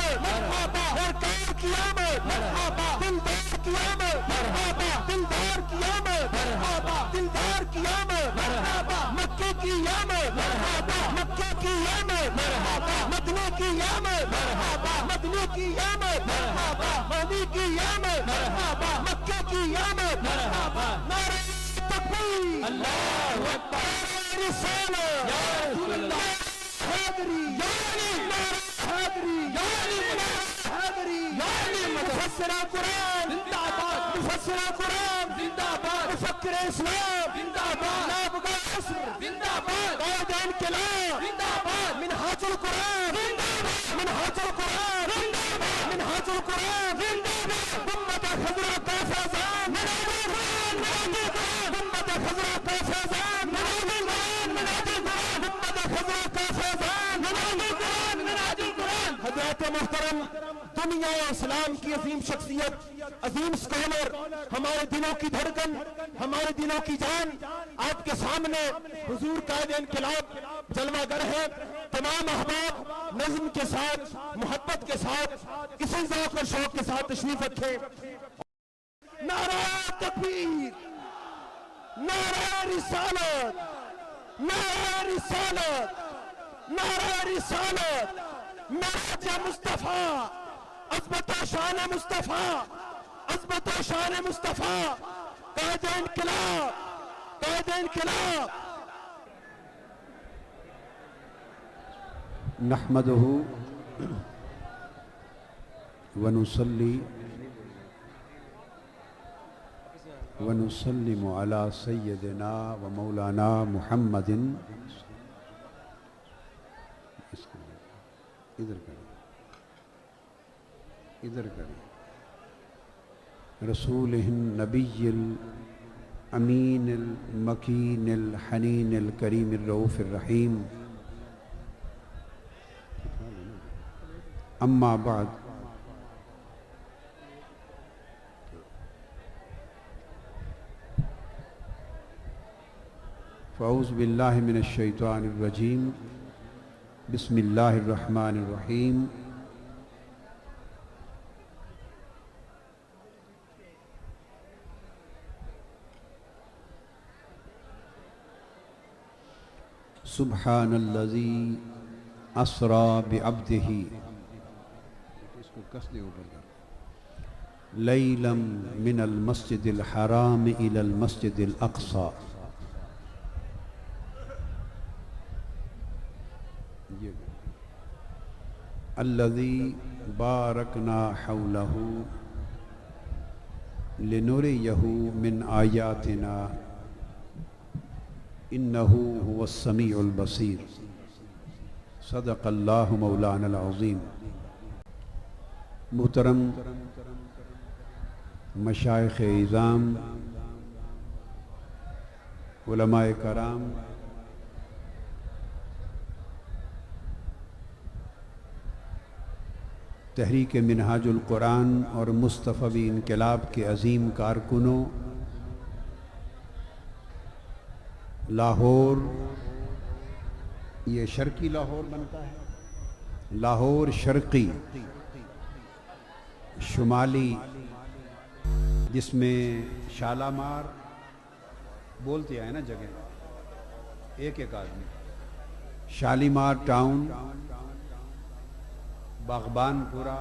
آمد مرحبا سرکار کی آمد مرحبا دلدار کی آمد مرحبا دلدار کی آمد مرحبا دلدار کی آمد مرحبا مکے کی آمد مرحبا مکے کی آمد مرحبا مدینے کی آمد مرحبا مدینے کی آمد مرحبا مدینے کی آمد مرحبا مکے کی آمد مرحبا نعرہ تکبیر اللہ اکبر رسالت یا رسول اللہ حیدری یا علی حیدری یا علی حیدری یا علی مفسر قرآن زندہ باد مفسر قرآن زندہ باد مفکر اسلام زندہ باد نابغہ عصر زندہ باد قائد انقلاب زندہ باد منہاج القرآن زندہ باد منہاج القرآن زندہ باد منہاج القرآن زندہ باد امت حضرت کا فیضان منہاج القرآن منہاج القرآن امت حضرت کا فیضان منہاج القرآن منہاج القرآن امت حضرت کا فیضان منہاج القرآن منہاج القرآن حضرت محترم دنیا اسلام کی عظیم شخصیت عظیم اسکالر ہمارے دلوں کی دھڑکن ہمارے دلوں کی جان آپ کے سامنے حضور قائد انقلاب جلوہ گر ہے تمام احباب نظم کے ساتھ محبت کے ساتھ اسی ذوق اور شوق کے ساتھ تشریف رکھیں نعرہ تکبیر نعرہ رسالت نعرہ رسالت نعرہ رسالت معراج مصطفیٰ عظمت و شان مصطفیٰ عظمت و شان مصطفیٰ قائد انقلاب قائد انقلاب نحمده ونصلي ونسلم على سيدنا ومولانا محمد ادھر کریں رسولہ النبی الامین المکین الحنین الکریم الرؤوف الرحیم اما بعد فاعوذ باللہ من الشیطان الرجیم بسم اللہ الرحمن الرحیم سبحان الذی اسری بعبدہ لیلا من المسجد الحرام الى المسجد الاقصى الذی بارکنا حولہ لنریہ من آیاتنا انہ هو السمیع البصیر صدق اللہ مولانا العظیم محترم مشائخ اعظام علماء کرام تحریک منہاج القرآن اور مصطفی انقلاب کے عظیم کارکنوں لاہور یہ شرقی لاہور بنتا ہے لاہور شرقی شمالی جس میں شالامار بولتے آئے نا جگہ ایک ایک آدمی شالیمار ٹاؤن باغبان پورہ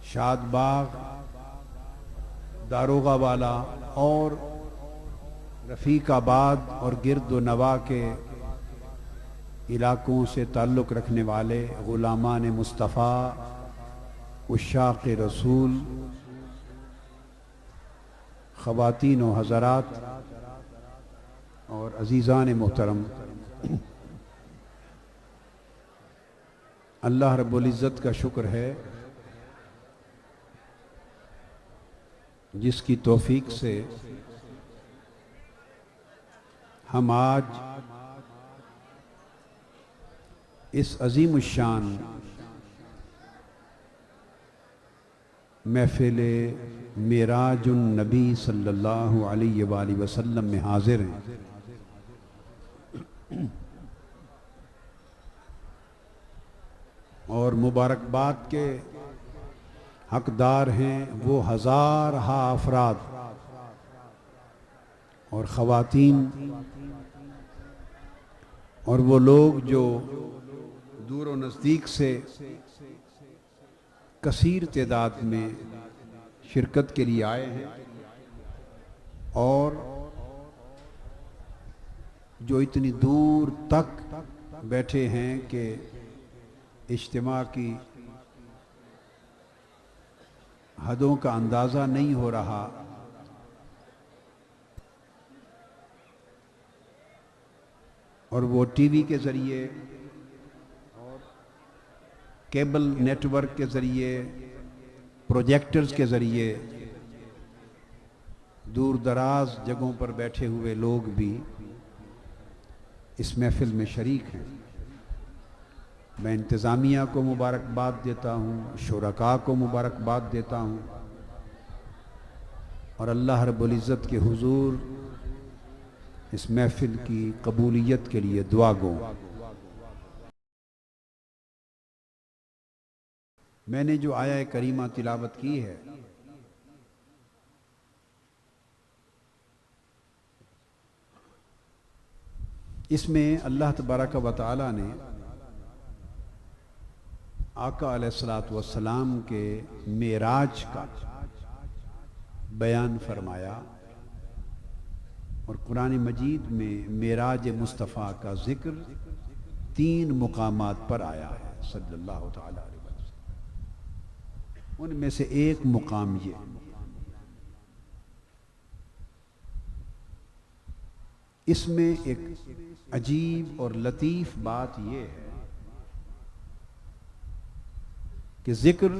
شاد باغ داروغہ والا اور رفیق آباد اور گرد و نواح کے علاقوں سے تعلق رکھنے والے غلامان مصطفیٰ عشاق رسول خواتین و حضرات اور عزیزان محترم اللہ رب العزت کا شکر ہے جس کی توفیق سے ہم آج اس عظیم الشان محفل معراج النبی صلی اللہ علیہ وآلہ وسلم میں حاضر ہیں اور اور مبارکباد کے حقدار ہیں وہ ہزارہا افراد اور خواتین اور وہ لوگ جو دور و نزدیک سے کثیر تعداد میں شرکت کے لیے آئے ہیں، اور جو اتنی دور تک بیٹھے ہیں کہ اجتماع کی حدوں کا اندازہ نہیں ہو رہا۔ اور وہ ٹی وی کے ذریعے اور کیبل نیٹ ورک کے ذریعے، پروجیکٹرز کے ذریعے دور دراز جگہوں پر بیٹھے ہوئے لوگ بھی اس محفل میں شریک ہیں۔ میں انتظامیہ کو مبارکباد دیتا ہوں، شرکاء کو مبارکباد دیتا ہوں، اور اللہ رب العزت کے حضور اس محفل کی قبولیت کے لیے دعا گو۔ میں نے جو آیہ کریمہ تلاوت کی ہے، اس میں اللہ تبارک و تعالی نے آقا علیہ الصلوۃ والسلام کے معراج کا بیان فرمایا، اور قرآن مجید میں معراج مصطفیٰ کا ذکر 3 مقامات پر آیا ہے صلی اللہ تعالی علیہ وسلم۔ ان میں سے ایک مقام یہ، اس میں ایک عجیب اور لطیف بات یہ ہے کہ ذکر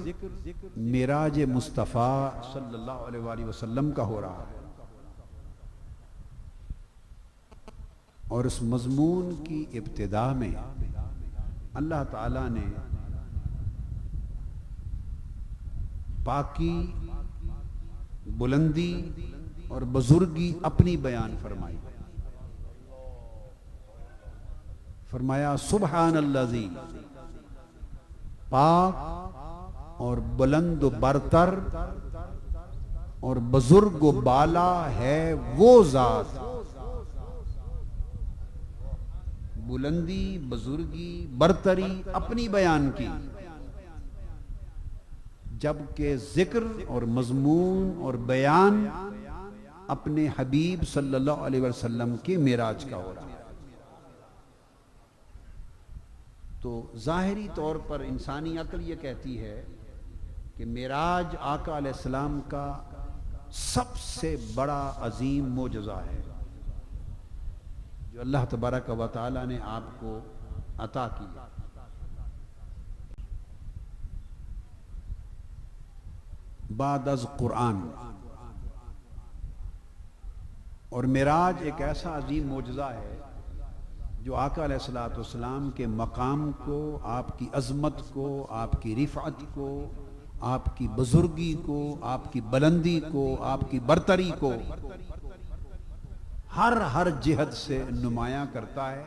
معراج مصطفیٰ صلی اللہ علیہ وآلہ وسلم کا ہو رہا ہے، اور اس مضمون کی ابتدا میں اللہ تعالیٰ نے پاکی، بلندی اور بزرگی اپنی بیان فرمائی۔ فرمایا سبحان الذی، پاک اور بلند و برتر اور بزرگ و بالا ہے وہ ذات، بلندی، بزرگی، برتری اپنی بیان کی، جبکہ ذکر اور مضمون اور بیان اپنے حبیب صلی اللہ علیہ وسلم کے معراج کا ہو رہا ہے۔ تو ظاہری طور پر انسانی عقل یہ کہتی ہے کہ معراج آقا علیہ السلام کا سب سے بڑا عظیم معجزہ ہے جو اللہ تبارک و تعالی نے آپ کو عطا کیا۔ بعد از قرآن، اور معراج ایک ایسا عظیم معجزہ ہے جو آقا علیہ الصلوۃ والسلام کے مقام کو، آپ کی عظمت کو، آپ کی رفعت کو، آپ کی بزرگی کو، آپ کی بلندی کو، آپ کی برتری کو ہر جہت سے نمایاں کرتا ہے،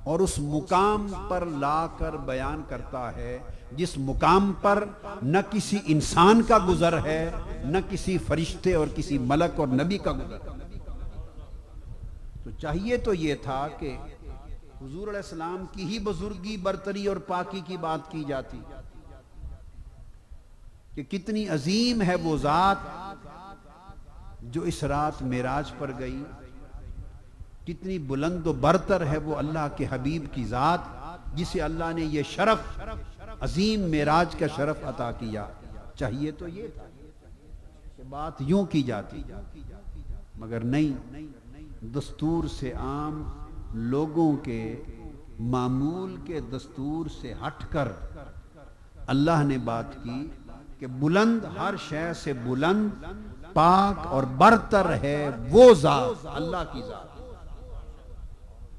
اور اس مقام پر لا کر بیان کرتا ہے جس مقام پر نہ کسی انسان کا گزر ہے، نہ کسی فرشتے اور کسی ملک اور نبی کا گزر ہے۔ تو چاہیے تو یہ تھا کہ حضور علیہ السلام کی ہی بزرگی، برتری اور پاکی کی بات کی جاتی کہ کتنی عظیم ہے وہ ذات جو اس رات معراج پر گئی، کتنی بلند و برتر ہے وہ اللہ کے حبیب کی ذات جسے اللہ نے یہ شرف، عظیم معراج کا شرف عطا کیا۔ چاہیے تو یہ تھا کہ بات یوں کی جاتی، مگر نہیں، دستور سے عام لوگوں کے معمول کے دستور سے ہٹ کر اللہ نے بات کی کہ بلند، ہر شے سے بلند، پاک اور برتر ہے وہ ذات، اللہ کی ذات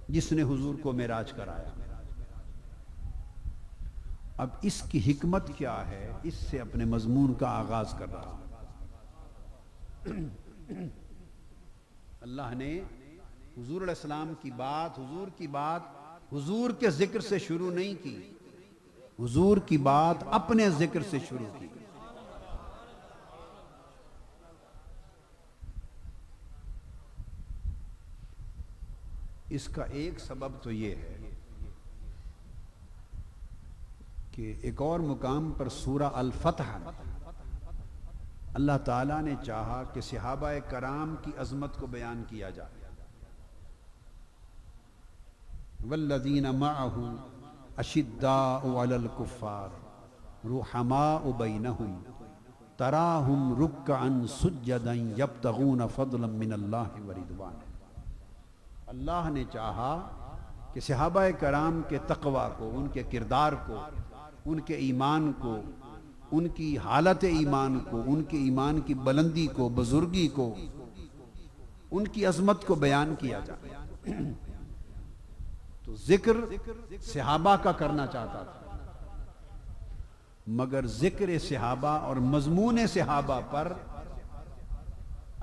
جس نے حضور کو معراج کرایا۔ اب اس کی حکمت کیا ہے، اس سے اپنے مضمون کا آغاز کر رہا ہوں۔ اللہ نے حضور علیہ السلام کی بات، حضور کی بات، حضور کے ذکر سے شروع نہیں کی، حضور کی بات اپنے ذکر سے شروع کی. اس کا ایک سبب تو یہ ہے کہ ایک اور مقام پر سورہ الفتح اللہ تعالیٰ نے چاہا کہ صحابہ کرام کی عظمت کو بیان کیا جائے. والذین معہ اشداء علی الکفار رحماء بینہم تراہم رکعا سجدا یبتغون فضلا من اللہ ورضوانہ. اللہ نے چاہا کہ صحابہ کرام کے تقوی کو، ان کے کردار کو، ان کے ایمان کو، ان کی حالت ایمان کو، ان کے ایمان کی بلندی کو، بزرگی کو، ان کی عظمت کو بیان کیا جائے. تو ذکر صحابہ کا کرنا چاہتا تھا، مگر ذکر صحابہ اور مضمون صحابہ پر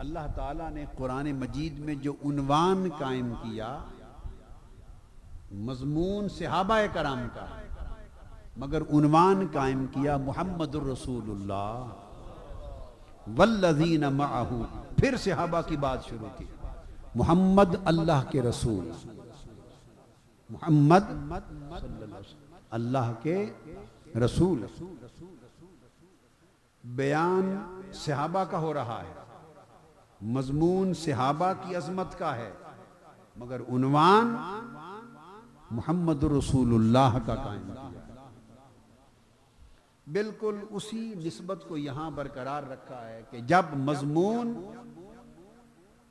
اللہ تعالیٰ نے قرآن مجید میں جو عنوان قائم کیا مضمون صحابہ کرام کا، مگر عنوان قائم کیا محمد الرسول اللہ والذین معہ. پھر صحابہ کی بات شروع کی. محمد اللہ کے رسول، محمد اللہ کے رسول. بیان صحابہ کا ہو رہا ہے، مضمون صحابہ کی عظمت کا ہے، مگر عنوان محمد رسول اللہ کا قائم کیا. بالکل اسی نسبت کو یہاں برقرار رکھا ہے کہ جب مضمون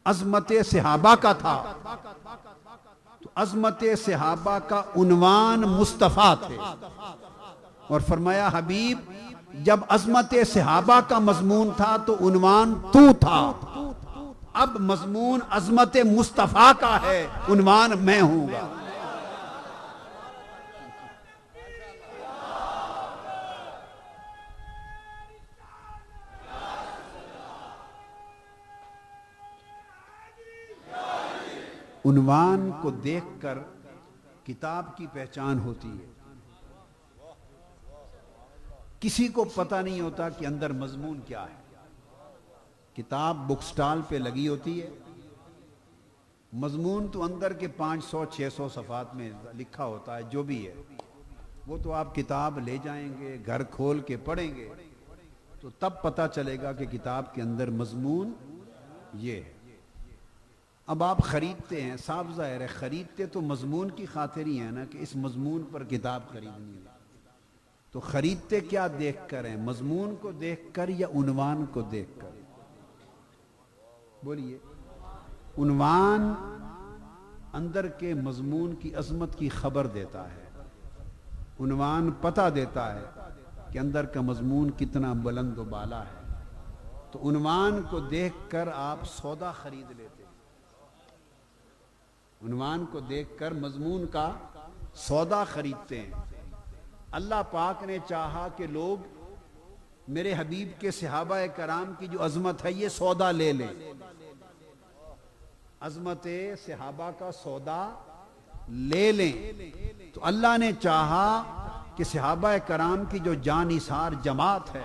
عظمت صحابہ کا تھا تو عظمت صحابہ کا عنوان مصطفیٰ تھے، اور فرمایا حبیب جب عظمت صحابہ کا مضمون تھا تو عنوان تو تھا، اب مضمون عظمت مصطفیٰ کا ہے، عنوان میں ہوں گا. عنوان کو دیکھ کر کتاب کی پہچان ہوتی ہے. کسی کو پتہ نہیں ہوتا کہ اندر مضمون کیا ہے. کتاب بک سٹال پہ لگی ہوتی ہے، مضمون تو اندر کے 500-600 صفحات میں لکھا ہوتا ہے، جو بھی ہے وہ تو آپ کتاب لے جائیں گے، گھر کھول کے پڑھیں گے تو تب پتہ چلے گا کہ کتاب کے اندر مضمون یہ ہے. اب آپ خریدتے ہیں، صاف ظاہر ہے خریدتے تو مضمون کی خاطر ہی ہے نا کہ اس مضمون پر کتاب خریدنی ہے. تو خریدتے کیا دیکھ کر ہیں؟ مضمون کو دیکھ کر یا عنوان کو دیکھ کر؟ بولیے. عنوان اندر کے مضمون کی عظمت کی خبر دیتا ہے، عنوان پتہ دیتا ہے کہ اندر کا مضمون کتنا بلند و بالا ہے. تو عنوان کو دیکھ کر آپ سودا خرید لیتے ہیں، عنوان کو دیکھ کر مضمون کا سودا خریدتے ہیں. اللہ پاک نے چاہا کہ لوگ میرے حبیب کے صحابہ کرام کی جو عظمت ہے یہ سودا لے لیں. عظمت صحابہ کا سودا لے لیں. تو اللہ نے چاہا کہ صحابہ کرام کی جو جانثار جماعت ہے،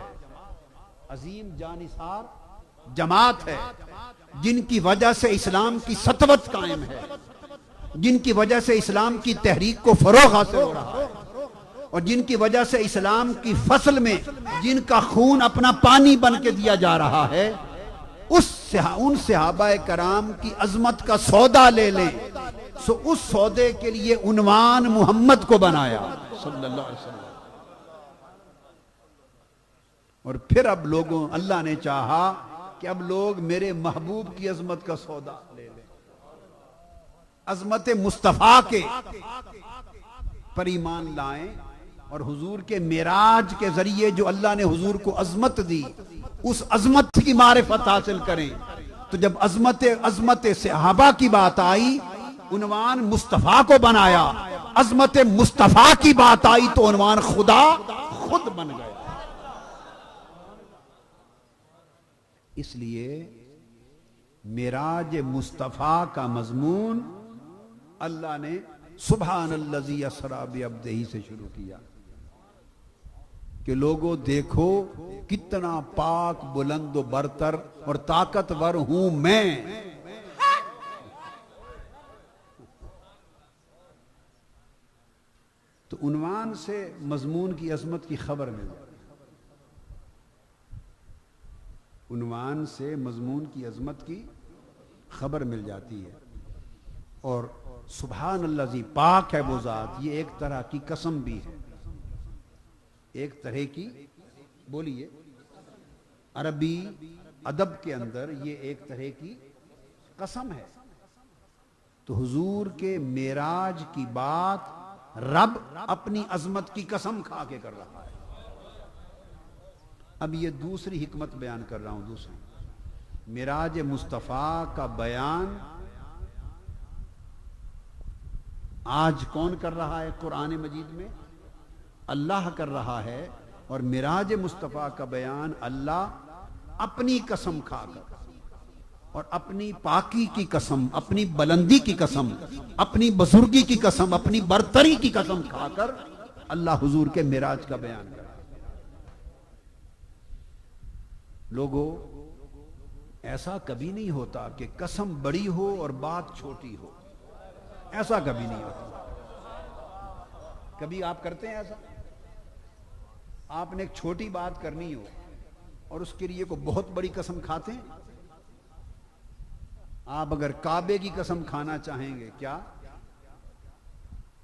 عظیم جانثار جماعت ہے، جن کی وجہ سے اسلام کی سطوت قائم ہے، جن کی وجہ سے اسلام کی تحریک کو فروغ حاصل ہو رہا ہے، اور جن کی وجہ سے اسلام کی فصل میں جن کا خون اپنا پانی بن کے دیا جا رہا ہے، ان صحابہ کرام کی عظمت کا سودا لے لیں. سو اس سودے کے لیے عنوان محمد کو بنایا صلی اللہ علیہ وسلم. اور پھر اب لوگوں اللہ نے چاہا کہ اب لوگ میرے محبوب کی عظمت کا سودا لے لیں، عظمت مصطفیٰ کے پر ایمان لائیں، اور حضور کے معراج کے ذریعے جو اللہ نے حضور کو عظمت دی اس عظمت کی معرفت حاصل کریں. تو جب عظمت صحابہ کی بات آئی عنوان مصطفیٰ کو بنایا، عظمت مصطفیٰ کی بات آئی تو عنوان خدا خود بن گیا. اس لیے معراج مصطفیٰ کا مضمون اللہ نے سبحان الذی اسری بعبدہ سے شروع کیا. کہ لوگوں دیکھو کتنا پاک بلند و برتر اور طاقتور ہوں میں. تو عنوان سے مضمون کی عظمت کی خبر مل جاتی ہے. عنوان سے مضمون کی عظمت کی خبر مل جاتی ہے. اور سبحان اللہ زی پاک ہے وہ ذات، یہ ایک طرح کی قسم بھی ہے. ایک طرح کی، بولیے، عربی ادب کے اندر یہ ایک طرح کی قسم ہے. تو حضور کے معراج کی بات رب اپنی عظمت کی قسم کھا کے کر رہا ہے. اب یہ دوسری حکمت بیان کر رہا ہوں. دوسری معراج مصطفیٰ کا بیان آج کون کر رہا ہے قرآن مجید میں؟ اللہ کر رہا ہے. اور معراج مصطفیٰ کا بیان اللہ اپنی قسم کھا کر اور اپنی پاکی کی قسم، اپنی بلندی کی قسم، اپنی بزرگی کی قسم، اپنی برتری کی قسم کھا کر اللہ حضور کے معراج کا بیان کر. لوگوں، ایسا کبھی نہیں ہوتا کہ قسم بڑی ہو اور بات چھوٹی ہو. ایسا کبھی نہیں ہوتا. کبھی آپ کرتے ہیں ایسا؟ آپ نے ایک چھوٹی بات کرنی ہو اور اس کے لیے کو بہت بڑی قسم کھاتے ہیں. آپ اگر کعبے کی قسم کھانا چاہیں گے کیا،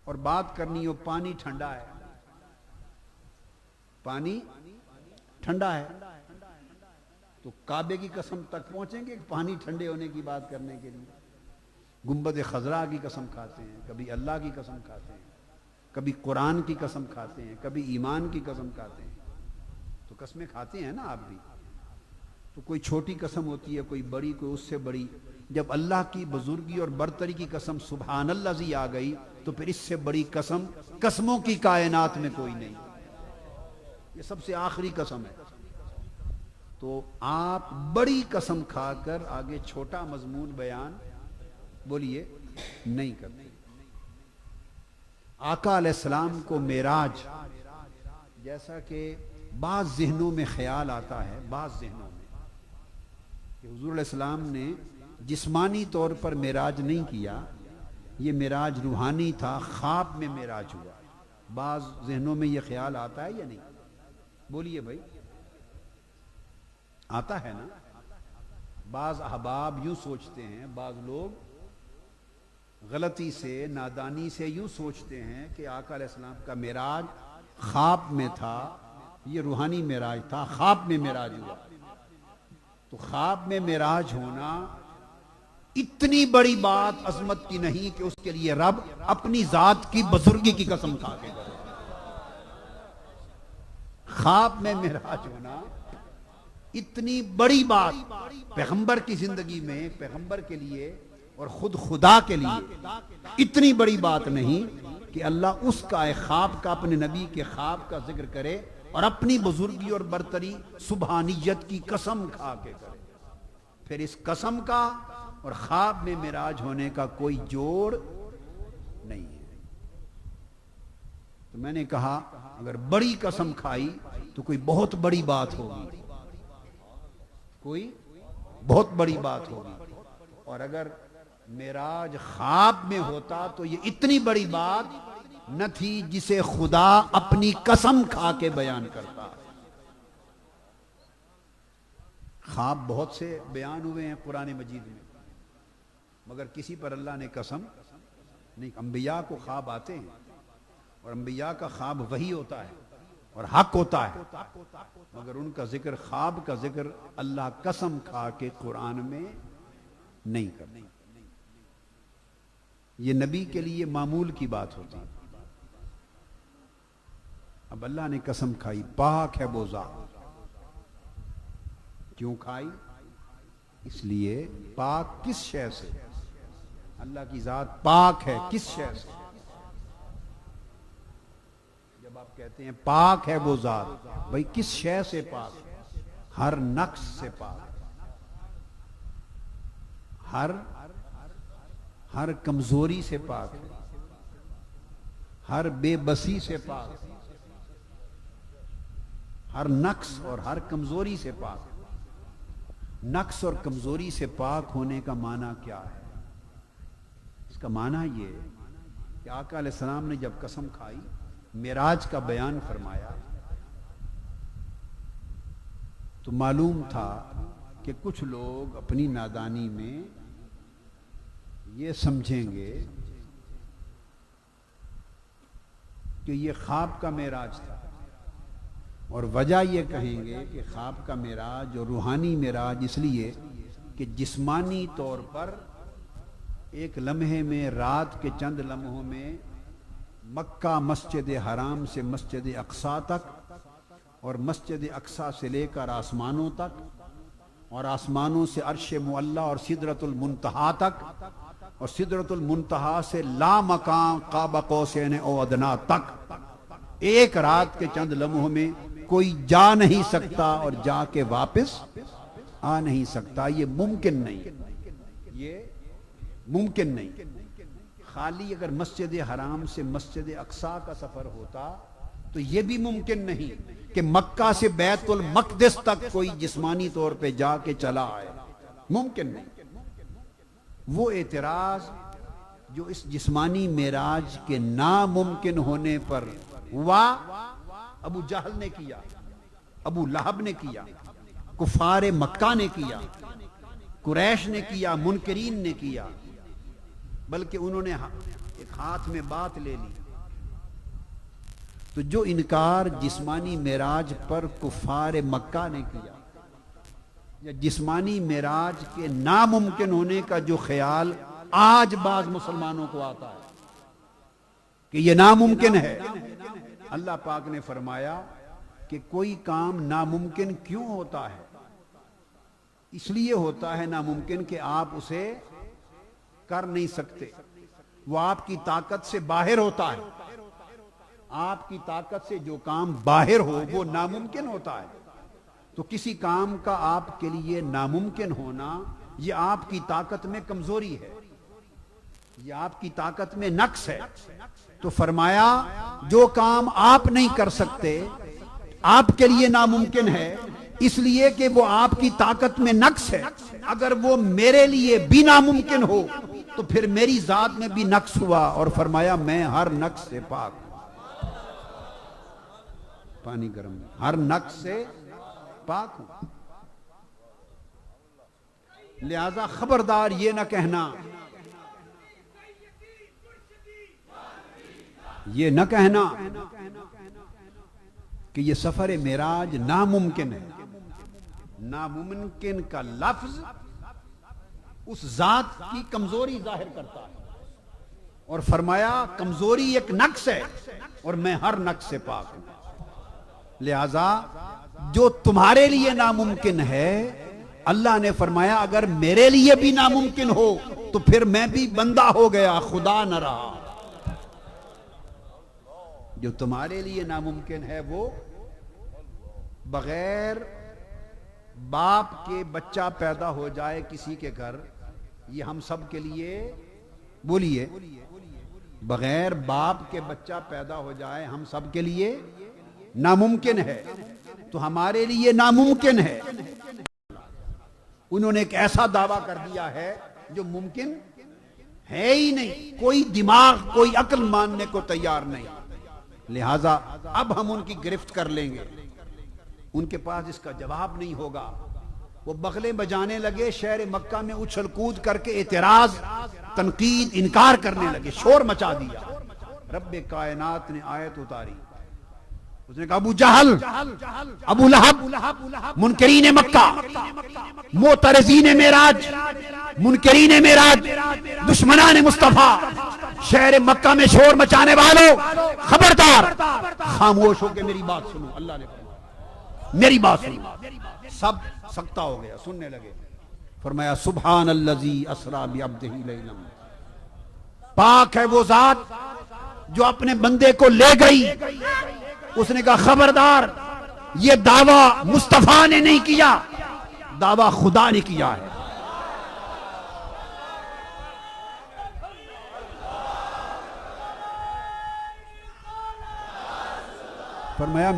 اور بات کرنی ہو پانی ٹھنڈا ہے، پانی ٹھنڈا ہے، تو کعبے کی قسم تک پہنچیں گے پانی ٹھنڈے ہونے کی بات کرنے کے لیے؟ گنبد خضرا کی قسم کھاتے ہیں، کبھی اللہ کی قسم کھاتے ہیں، کبھی قرآن کی قسم کھاتے ہیں، کبھی ایمان کی قسم کھاتے ہیں. تو قسمیں کھاتے ہیں نا آپ بھی. تو کوئی چھوٹی قسم ہوتی ہے، کوئی بڑی، کوئی اس سے بڑی. جب اللہ کی بزرگی اور برتری کی قسم سبحان اللہ زی آ گئی تو پھر اس سے بڑی قسم قسموں کی کائنات میں کوئی نہیں. یہ سب سے آخری قسم ہے. تو آپ بڑی قسم کھا کر آگے چھوٹا مضمون بیان، بولیے، نہیں کرتے. آقا علیہ السلام کو معراج، جیسا کہ بعض ذہنوں میں خیال آتا ہے، بعض ذہنوں میں، کہ حضور علیہ السلام نے جسمانی طور پر معراج نہیں کیا، یہ معراج روحانی تھا، خواب میں معراج ہوا. بعض ذہنوں میں یہ خیال آتا ہے یا نہیں؟ بولیے بھائی، آتا ہے نا؟ بعض احباب یوں سوچتے ہیں، بعض لوگ غلطی سے، نادانی سے یوں سوچتے ہیں کہ آقا علیہ السلام کا معراج خواب میں تھا، یہ روحانی معراج تھا، خواب میں معراج ہوا. تو خواب میں معراج ہونا اتنی بڑی بات عظمت کی نہیں کہ اس کے لیے رب اپنی ذات کی بزرگی کی قسم کھا کے کرے. خواب میں معراج ہونا اتنی بڑی بات پیغمبر کی زندگی میں، پیغمبر کے لیے اور خود خدا کے لیے اتنی بڑی بات نہیں کہ اللہ اس کا ایک خواب کا، اپنے نبی کے خواب کا ذکر کرے اور اپنی بزرگی اور برتری سبحانیت کی قسم کھا کے کرے. پھر اس قسم کا اور خواب میں معراج ہونے کا کوئی جوڑ نہیں ہے. تو میں نے کہا اگر بڑی قسم کھائی تو کوئی بہت بڑی بات ہوگی، کوئی بہت بڑی بات ہوگی. اور اگر معراج خواب میں ہوتا تو یہ اتنی بڑی بات نہ تھی جسے خدا اپنی قسم کھا کے بیان کرتا. خواب بہت سے بیان ہوئے ہیں قرآن مجید میں، مگر کسی پر اللہ نے قسم نہیں. انبیاء کو خواب آتے ہیں اور انبیاء کا خواب وحی ہوتا ہے اور حق ہوتا ہے، مگر ان کا ذکر، خواب کا ذکر اللہ قسم کھا کے قرآن میں نہیں کرتا. یہ نبی کے لیے معمول کی بات ہوتی. اب اللہ نے قسم کھائی، پاک ہے وہ ذات. کیوں کھائی؟ اس لیے پاک کس شے سے؟ اللہ کی ذات پاک ہے کس شے سے؟ جب آپ کہتے ہیں پاک ہے وہ ذات، بھائی کس شے سے پاک؟ ہر نقص سے پاک، ہر کمزوری سے پاک، ہر بے بسی سے پاک، ہر نقص اور ہر کمزوری سے پاک. نقص اور کمزوری سے پاک ہونے کا معنی کیا ہے؟ اس کا معنی یہ کہ آقا علیہ السلام نے جب قسم کھائی، معراج کا بیان فرمایا، تو معلوم تھا کہ کچھ لوگ اپنی نادانی میں یہ سمجھیں گے کہ یہ خواب کا معراج تھا، اور وجہ یہ کہیں گے کہ خواب کا معراج اور روحانی معراج اس لیے کہ جسمانی طور پر ایک لمحے میں، رات کے چند لمحوں میں مکہ مسجد حرام سے مسجد اقصی تک، اور مسجد اقصی سے لے کر آسمانوں تک، اور آسمانوں سے عرش معلی اور سدرۃ المنتہا تک، اور سدرۃ المنتہا سے لا مقام قاب قوسین او ادنیٰ تک، ایک رات کے چند لمحوں میں کوئی جا نہیں سکتا اور جا کے واپس آ نہیں سکتا. یہ ممکن نہیں، یہ ممکن نہیں. خالی اگر مسجد حرام سے مسجد اقصی کا سفر ہوتا تو یہ بھی ممکن نہیں کہ مکہ سے بیت المقدس تک کوئی جسمانی طور پہ جا کے چلا آئے. ممکن نہیں. وہ اعتراض جو اس جسمانی معراج کے ناممکن ہونے پر ہوا، ابو جہل نے کیا، ابو لہب نے کیا، کفار مکہ نے کیا، قریش نے کیا، منکرین نے کیا، بلکہ انہوں نے ایک ہاتھ میں بات لے لی. تو جو انکار جسمانی معراج پر کفار مکہ نے کیا، یا جسمانی معراج کے ناممکن ہونے کا جو خیال آج بعض مسلمانوں کو آتا ہے کہ یہ ناممکن ہے، اللہ پاک نے فرمایا کہ کوئی کام ناممکن کیوں ہوتا ہے؟ اس لیے ہوتا ہے ناممکن کہ آپ اسے کر نہیں سکتے، وہ آپ کی طاقت سے باہر ہوتا ہے. آپ کی طاقت سے جو کام باہر ہو وہ ناممکن ہوتا ہے. تو کسی کام کا آپ کے لیے ناممکن ہونا یہ آپ کی طاقت میں کمزوری ہے، یہ آپ کی طاقت میں نقص ہے. تو فرمایا جو کام آپ نہیں کر سکتے آپ کے لیے ناممکن ہے، اس لیے کہ وہ آپ کی طاقت میں نقص ہے. اگر وہ میرے لیے بھی ناممکن ہو تو پھر میری ذات میں بھی نقص ہوا، اور فرمایا میں ہر نقص سے پاک ہوں. پانی گرم، ہر نقص سے پاک ہوں. لہذا خبردار یہ نہ کہنا، یہ نہ کہنا کہ یہ سفر معراج ناممکن ہے. ناممکن کا لفظ اس ذات کی کمزوری ظاہر کرتا ہے، اور فرمایا کمزوری ایک نقص ہے اور میں ہر نقص سے پاک ہوں. لہذا جو تمہارے لیے ناممکن ہے، اللہ نے فرمایا اگر میرے لیے بھی ناممکن ہو تو پھر میں بھی بندہ ہو گیا، خدا نہ رہا. جو تمہارے لیے ناممکن ہے وہ بغیر باپ کے بچہ پیدا ہو جائے کسی کے گھر، یہ ہم سب کے لیے، بولیے، بغیر باپ کے بچہ پیدا ہو جائے ہم سب کے لیے ناممکن ہے. تو ہمارے لیے ناممکن ہے. انہوں نے ایک ایسا دعویٰ کر دیا ہے جو ممکن ہے ہی نہیں. کوئی دماغ، کوئی عقل ماننے کو تیار نہیں. لہذا اب ہم ان کی گرفت کر لیں گے. ان کے پاس اس کا جواب نہیں ہوگا. وہ بغلیں بجانے لگے، شہر مکہ میں اچھل کود کر کے اعتراض، تنقید، انکار کرنے لگے، شور مچا دیا. رب کائنات نے آیت اتاری. اس نے کہا ابو جہل، ابو لہب، منکرین مکہ، معترضین معراج، منکرین معراج، دشمنان مصطفیٰ، شہر مکہ میں شور مچانے والوں، خبردار خاموش ہو کے میری بات سنو. اللہ نے فرمایا میری بات سنو. سب سکتہ ہو گیا، سننے لگے. فرمایا سبحان الذی اسریٰ بعبدہ لیلا، پاک ہے وہ ذات جو اپنے بندے کو لے گئی. اس نے کہا خبردار، یہ دعویٰ مصطفیٰ نے نہیں کیا، دعویٰ خدا نے کیا ہے. فرمایا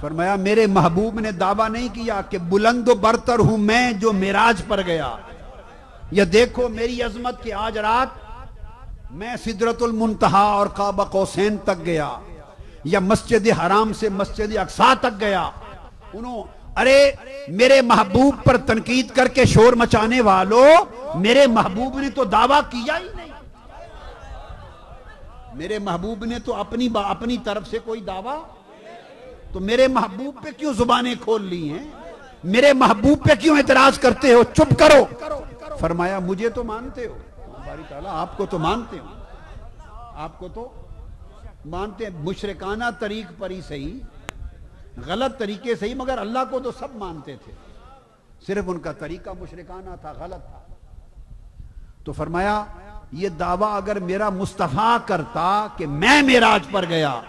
فرمایا میرے محبوب نے دعویٰ نہیں کیا کہ بلند و برتر ہوں میں جو معراج پر گیا، یا دیکھو میری عظمت کی آج رات میں سدرۃ المنتہا اور قاب قوسین تک گیا، یا مسجد حرام سے مسجد اقصی تک گیا۔ ارے میرے محبوب پر تنقید کر کے شور مچانے والوں، میرے محبوب نے تو دعویٰ کیا ہی نہیں، میرے محبوب نے تو اپنی طرف سے کوئی دعویٰ، تو میرے محبوب پہ کیوں زبانیں کھول لی ہیں؟ میرے محبوب پہ کیوں اعتراض کرتے ہو؟ چپ کرو۔ فرمایا مجھے تو مانتے ہو، باری تعالیٰ آپ کو تو مانتے ہو، آپ کو تو مانتے ہیں، مشرکانہ طریق پر ہی صحیح، غلط طریقے سے ہی، مگر اللہ کو تو سب مانتے تھے، صرف ان کا طریقہ مشرکانہ تھا، غلط تھا۔ تو فرمایا یہ دعویٰ اگر میرا مصطفیٰ کرتا کہ میں معراج پر گیا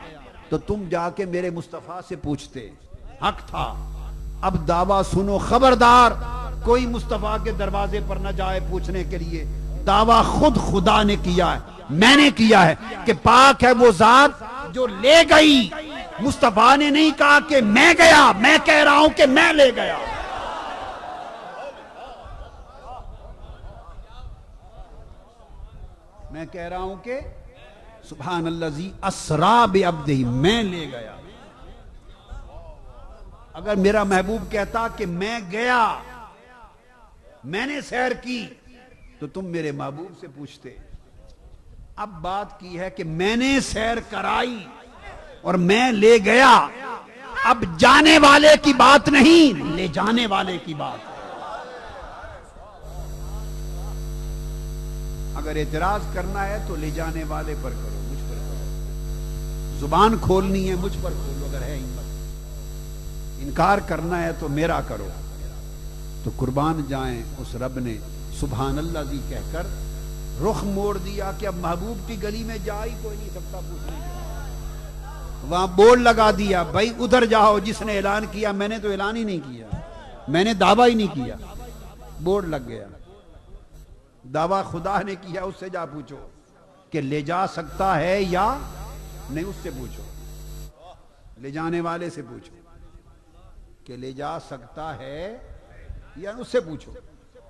تو تم جا کے میرے مصطفیٰ سے پوچھتے، حق تھا۔ اب دعویٰ سنو، خبردار کوئی مصطفیٰ کے دروازے پر نہ جائے پوچھنے کے لیے، دعویٰ خود خدا نے کیا ہے، میں نے کیا ہے کہ پاک ہے وہ ذات جو لے گئی۔ مصطفیٰ نے نہیں کہا کہ میں گیا، میں کہہ رہا ہوں کہ میں لے گیا۔ میں کہہ رہا ہوں کہ سبحان الذی اسریٰ بعبدہ، میں لے گیا۔ اگر میرا محبوب کہتا کہ میں گیا، میں نے سیر کی، تو تم میرے محبوب سے پوچھتے۔ اب بات کی ہے کہ میں نے سیر کرائی اور میں لے گیا، اب جانے والے کی بات نہیں، لے جانے والے کی بات۔ اگر اعتراض کرنا ہے تو لے جانے والے پر کرو، مجھ پر کرو۔ زبان کھولنی ہے مجھ پر کھولو اگر ہے ہمت، انکار کرنا ہے تو میرا کرو۔ تو قربان جائیں اس رب نے سبحان اللہ زی کہہ کر رخ موڑ دیا کہ اب محبوب کی گلی میں جا ہی کوئی نہیں سکتا پوچھنے کے۔ وہاں بورڈ لگا دیا، بھائی ادھر جاؤ، جس نے اعلان کیا، میں نے تو اعلان ہی نہیں کیا، میں نے دعویٰ ہی نہیں کیا، بورڈ لگ گیا۔ دعویٰ خدا نے کیا، اس سے جا پوچھو کہ لے جا سکتا ہے یا نہیں، اس سے پوچھو، لے جانے والے سے پوچھو کہ لے جا سکتا ہے یا اس سے پوچھو،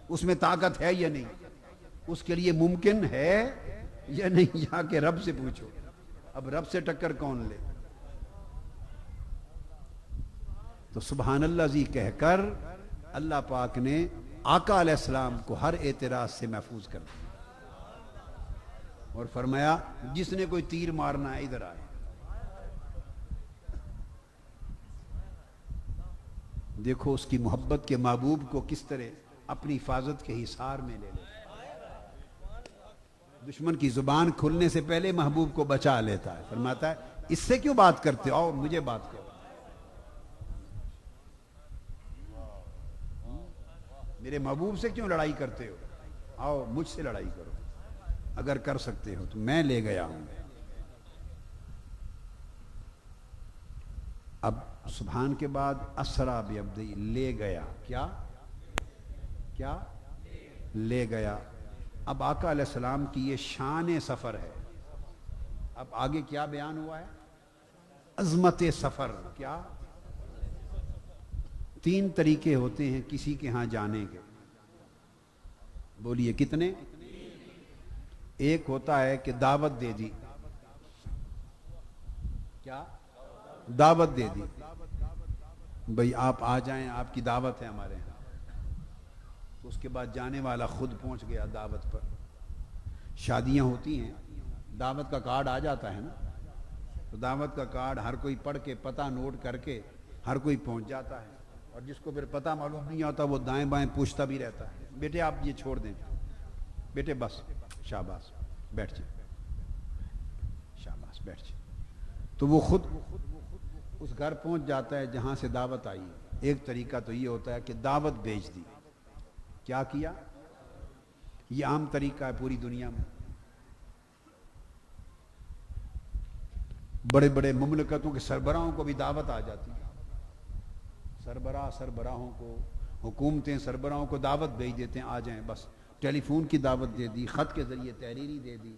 اس میں طاقت ہے یا نہیں، اس کے لیے ممکن ہے یا نہیں، جا کے رب سے پوچھو۔ اب رب سے ٹکر کون لے؟ تو سبحان اللہ زی کہہ کر اللہ پاک نے آقا علیہ السلام کو ہر اعتراض سے محفوظ کر دیا، اور فرمایا جس نے کوئی تیر مارنا ہے ادھر آئے۔ دیکھو اس کی محبت کے محبوب کو کس طرح اپنی حفاظت کے حصار میں لے لے، دشمن کی زبان کھلنے سے پہلے محبوب کو بچا لیتا ہے، فرماتا ہے اس سے کیوں بات کرتے ہو، آؤ مجھے بات کرو، میرے محبوب سے کیوں لڑائی کرتے ہو، آؤ مجھ سے لڑائی کرو، اگر کر سکتے ہو تو میں لے گیا ہوں۔ اب سبحان کے بعد اسریٰ بعبدہ، لے گیا، کیا لے گیا۔ اب آقا علیہ السلام کی یہ شان سفر ہے۔ اب آگے کیا بیان ہوا ہے؟ عظمت سفر۔ کیا؟ 3 طریقے ہوتے ہیں کسی کے ہاں جانے کے، بولیے کتنے؟ ایک ہوتا ہے کہ دعوت دے دی، کیا دعوت دے دی، بھئی آپ آ جائیں، آپ کی دعوت ہے ہمارے ہاں، تو اس کے بعد جانے والا خود پہنچ گیا دعوت پر۔ شادیاں ہوتی ہیں، دعوت کا کارڈ آ جاتا ہے نا، تو دعوت کا کارڈ ہر کوئی پڑھ کے پتہ نوٹ کر کے ہر کوئی پہنچ جاتا ہے، اور جس کو پھر پتہ معلوم نہیں ہوتا وہ دائیں بائیں پوچھتا بھی رہتا ہے، بیٹے آپ یہ چھوڑ دیں، بیٹے بس شاباش بیٹھ جائیں، شاباش بیٹھ جائیں، تو وہ خود اس گھر پہنچ جاتا ہے جہاں سے دعوت آئی۔ ایک طریقہ تو یہ ہوتا ہے کہ دعوت بھیج دی، کیا کیا؟ یہ عام طریقہ ہے پوری دنیا میں، بڑے بڑے مملکتوں کے سربراہوں کو بھی دعوت آ جاتی ہے، سربراہوں کو، حکومتیں سربراہوں کو دعوت بھیج دیتے ہیں، آ جائیں، بس ٹیلی فون کی دعوت دے دی، خط کے ذریعے تحریری دے دی،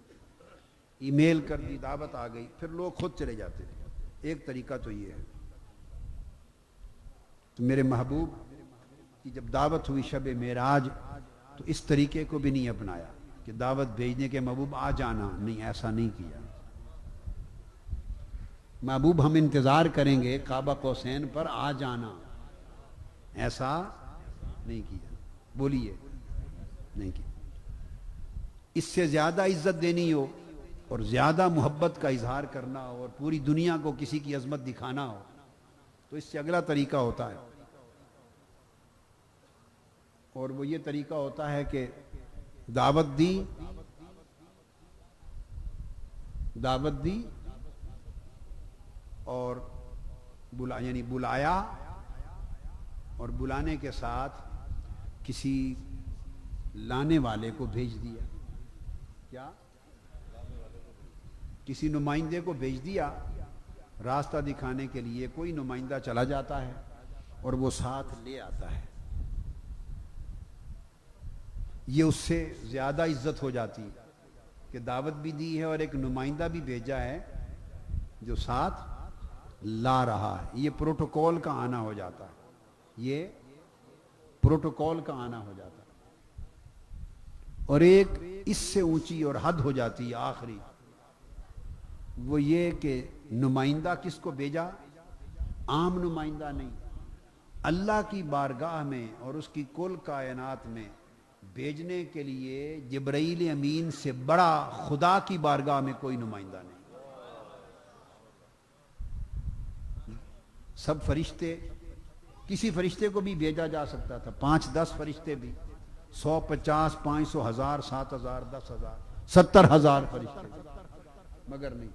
ای میل کر دی، دعوت آ گئی، پھر لوگ خود چلے جاتے تھے۔ ایک طریقہ تو یہ ہے۔ تو میرے محبوب کی جب دعوت ہوئی شب معراج تو اس طریقے کو بھی نہیں اپنایا کہ دعوت بھیجنے کے محبوب آ جانا، نہیں، ایسا نہیں کیا۔ محبوب ہم انتظار کریں گے کعبہ قوسین پر آ جانا، ایسا نہیں کیا۔ بولیے، نہیں کیا۔ اس سے زیادہ عزت دینی ہو اور زیادہ محبت کا اظہار کرنا ہو اور پوری دنیا کو کسی کی عظمت دکھانا ہو تو اس سے اگلا طریقہ ہوتا ہے، اور وہ یہ طریقہ ہوتا ہے کہ دعوت دی اور یعنی بلایا، اور بلانے کے ساتھ کسی لانے والے کو بھیج دیا، کیا؟ کسی نمائندے کو بھیج دیا راستہ دکھانے کے لیے، کوئی نمائندہ چلا جاتا ہے اور وہ ساتھ لے آتا ہے، یہ اس سے زیادہ عزت ہو جاتی ہے کہ دعوت بھی دی ہے اور ایک نمائندہ بھی بھیجا ہے جو ساتھ لا رہا ہے۔ یہ پروٹوکول کا آنا ہو جاتا ہے، یہ پروٹوکول کا آنا ہو جاتا ہے۔ اور ایک اس سے اونچی اور حد ہو جاتی ہے آخری، وہ یہ کہ نمائندہ کس کو بھیجا؟ عام نمائندہ نہیں، اللہ کی بارگاہ میں اور اس کی کل کائنات میں بھیجنے کے لیے جبرائیل امین سے بڑا خدا کی بارگاہ میں کوئی نمائندہ نہیں۔ سب فرشتے، کسی فرشتے کو بھی بھیجا جا سکتا تھا، 5-10 فرشتے بھی، 100 50 500 1000 7000 10000 70000 فرشتے، مگر نہیں،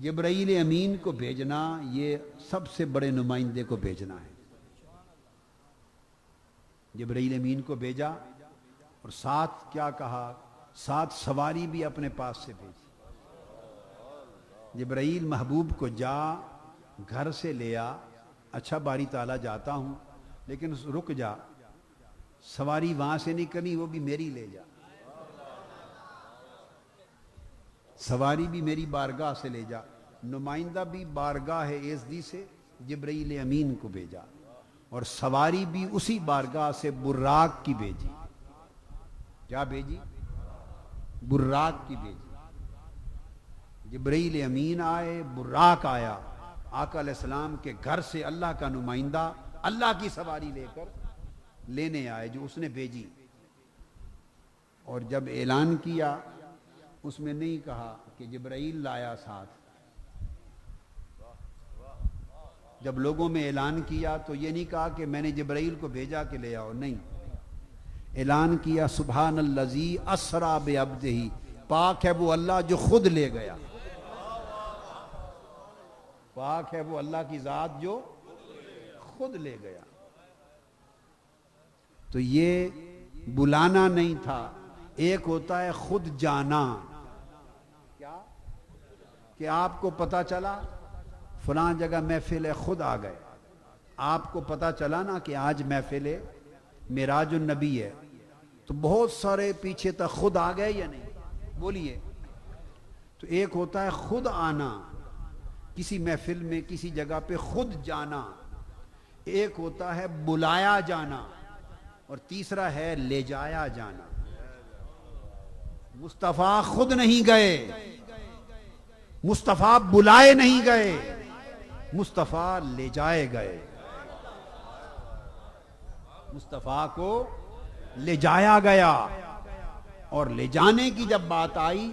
جبرائیل امین کو بھیجنا یہ سب سے بڑے نمائندے کو بھیجنا ہے۔ جبرائیل امین کو بھیجا اور ساتھ کیا کہا؟ ساتھ سواری بھی اپنے پاس سے بھیجی۔ جبرائیل محبوب کو جا گھر سے لیا، اچھا باری تعالیٰ جاتا ہوں لیکن رک جا، سواری وہاں سے نہیں کرنی، وہ بھی میری لے جا، سواری بھی میری بارگاہ سے لے جا۔ نمائندہ بھی بارگاہ ایزدی سے جبرائیل امین کو بھیجا اور سواری بھی اسی بارگاہ سے براق کی بھیجی۔ کیا بھیجی؟ براق کی بھیجی۔ جبرائیل امین آئے، براق آیا، آقا علیہ السلام کے گھر سے اللہ کا نمائندہ اللہ کی سواری لے کر لینے آئے جو اس نے بھیجی۔ اور جب اعلان کیا اس میں نہیں کہا کہ جبرائیل لایا ساتھ، جب لوگوں میں اعلان کیا تو یہ نہیں کہا کہ میں نے جبرائیل کو بھیجا کہ لے آؤ، نہیں، اعلان کیا سبحان الذی اسری بعبدہ، پاک ہے وہ اللہ جو خود لے گیا، پاک ہے وہ اللہ کی ذات جو خود لے گیا۔ تو یہ بلانا نہیں تھا، ایک ہوتا ہے خود جانا، کیا کہ آپ کو پتا چلا فلاں جگہ محفل ہے، خود آ گئے، آپ کو پتا چلا نا کہ آج محفل معراج النبی ہے، تو بہت سارے پیچھے تک خود آ گئے یا نہیں؟ بولیے۔ تو ایک ہوتا ہے خود آنا کسی محفل میں کسی جگہ پہ خود جانا، ایک ہوتا ہے بلایا جانا، اور تیسرا ہے لے جایا جانا۔ مصطفیٰ خود نہیں گئے، مصطفیٰ بلائے نہیں گئے، مصطفیٰ لے جائے گئے، مصطفیٰ کو لے جایا گیا۔ اور لے جانے کی جب بات آئی،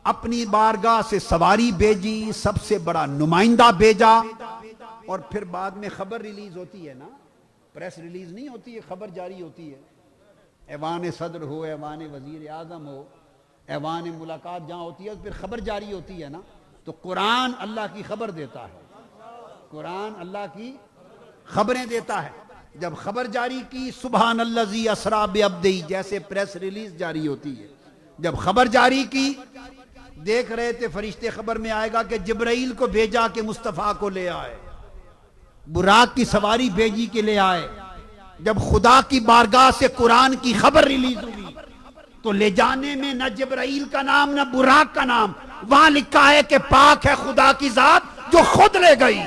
اپنی بارگاہ سے سواری بھیجی، سب سے بڑا نمائندہ بھیجا، اور پھر بعد میں خبر ریلیز ہوتی ہے نا، پریس ریلیز نہیں ہوتی ہے، خبر جاری ہوتی ہے، ایوان صدر ہو، ایوان وزیر اعظم ہو، ایوان ملاقات جہاں ہوتی ہے پھر خبر جاری ہوتی ہے نا۔ تو قرآن اللہ کی خبر دیتا ہے، قرآن اللہ کی خبریں دیتا ہے۔ جب خبر جاری کی سبحان الذی اسری بعبدہ، جیسے پریس ریلیز جاری ہوتی ہے، جب خبر جاری کی، دیکھ رہے تھے فرشتے خبر میں آئے گا کہ جبرائیل کو بھیجا کہ مصطفیٰ کو لے آئے، براق کی سواری بھیجی کہ لے آئے۔ جب خدا کی بارگاہ سے قرآن کی خبر ریلیز ہوئی تو لے جانے میں نہ جبرائیل کا نام نہ براق کا نام، وہاں لکھا ہے کہ پاک ہے خدا کی ذات جو خود لے گئی۔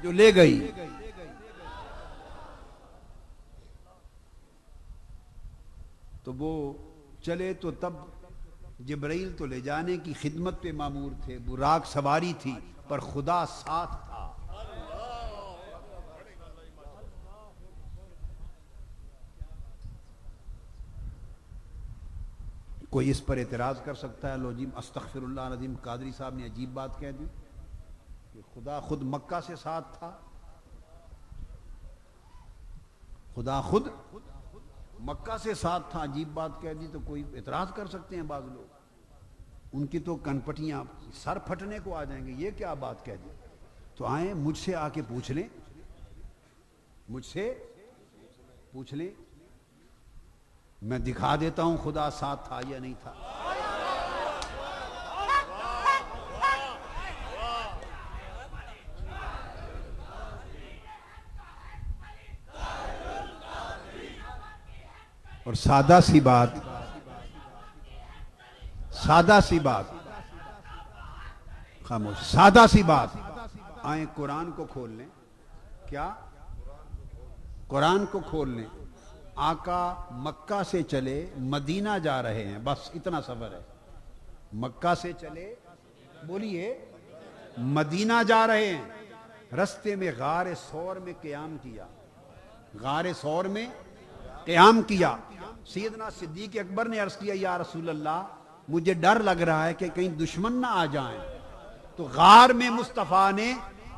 جو لے گئی. تو وہ چلے تو تب جبرائیل تو لے جانے کی خدمت پہ مامور تھے، براق سواری تھی، پر خدا ساتھ تھا. کوئی اس پر اعتراض کر سکتا ہے؟ لو جی استغفر اللہ العظیم، قادری صاحب نے عجیب بات کہہ دی کہ خدا خود مکہ سے ساتھ تھا. خدا خود مکہ سے ساتھ تھا، عجیب بات کہہ دی. تو کوئی اعتراض کر سکتے ہیں بعض لوگ، ان کی تو کنپٹیاں سر پھٹنے کو آ جائیں گے، یہ کیا بات کہہ دی. تو آئیں مجھ سے آ کے پوچھ لیں، مجھ سے پوچھ لیں، میں دکھا دیتا ہوں خدا ساتھ تھا یا نہیں تھا. اور سادہ سی بات، سادہ سی بات، خاموش، سادہ سی بات. آئیں قرآن کو کھول لیں. کیا؟ قرآن کو کھول لیں. آقا مکہ سے چلے مدینہ جا رہے ہیں، بس اتنا سفر ہے. مکہ سے چلے، بولیے، مدینہ جا رہے ہیں. رستے میں غار ثور میں قیام کیا، غار ثور میں قیام کیا. سیدنا صدیق اکبر نے عرض کیا یا رسول اللہ مجھے ڈر لگ رہا ہے کہ کہیں دشمن نہ آ جائیں. تو غار میں مصطفیٰ نے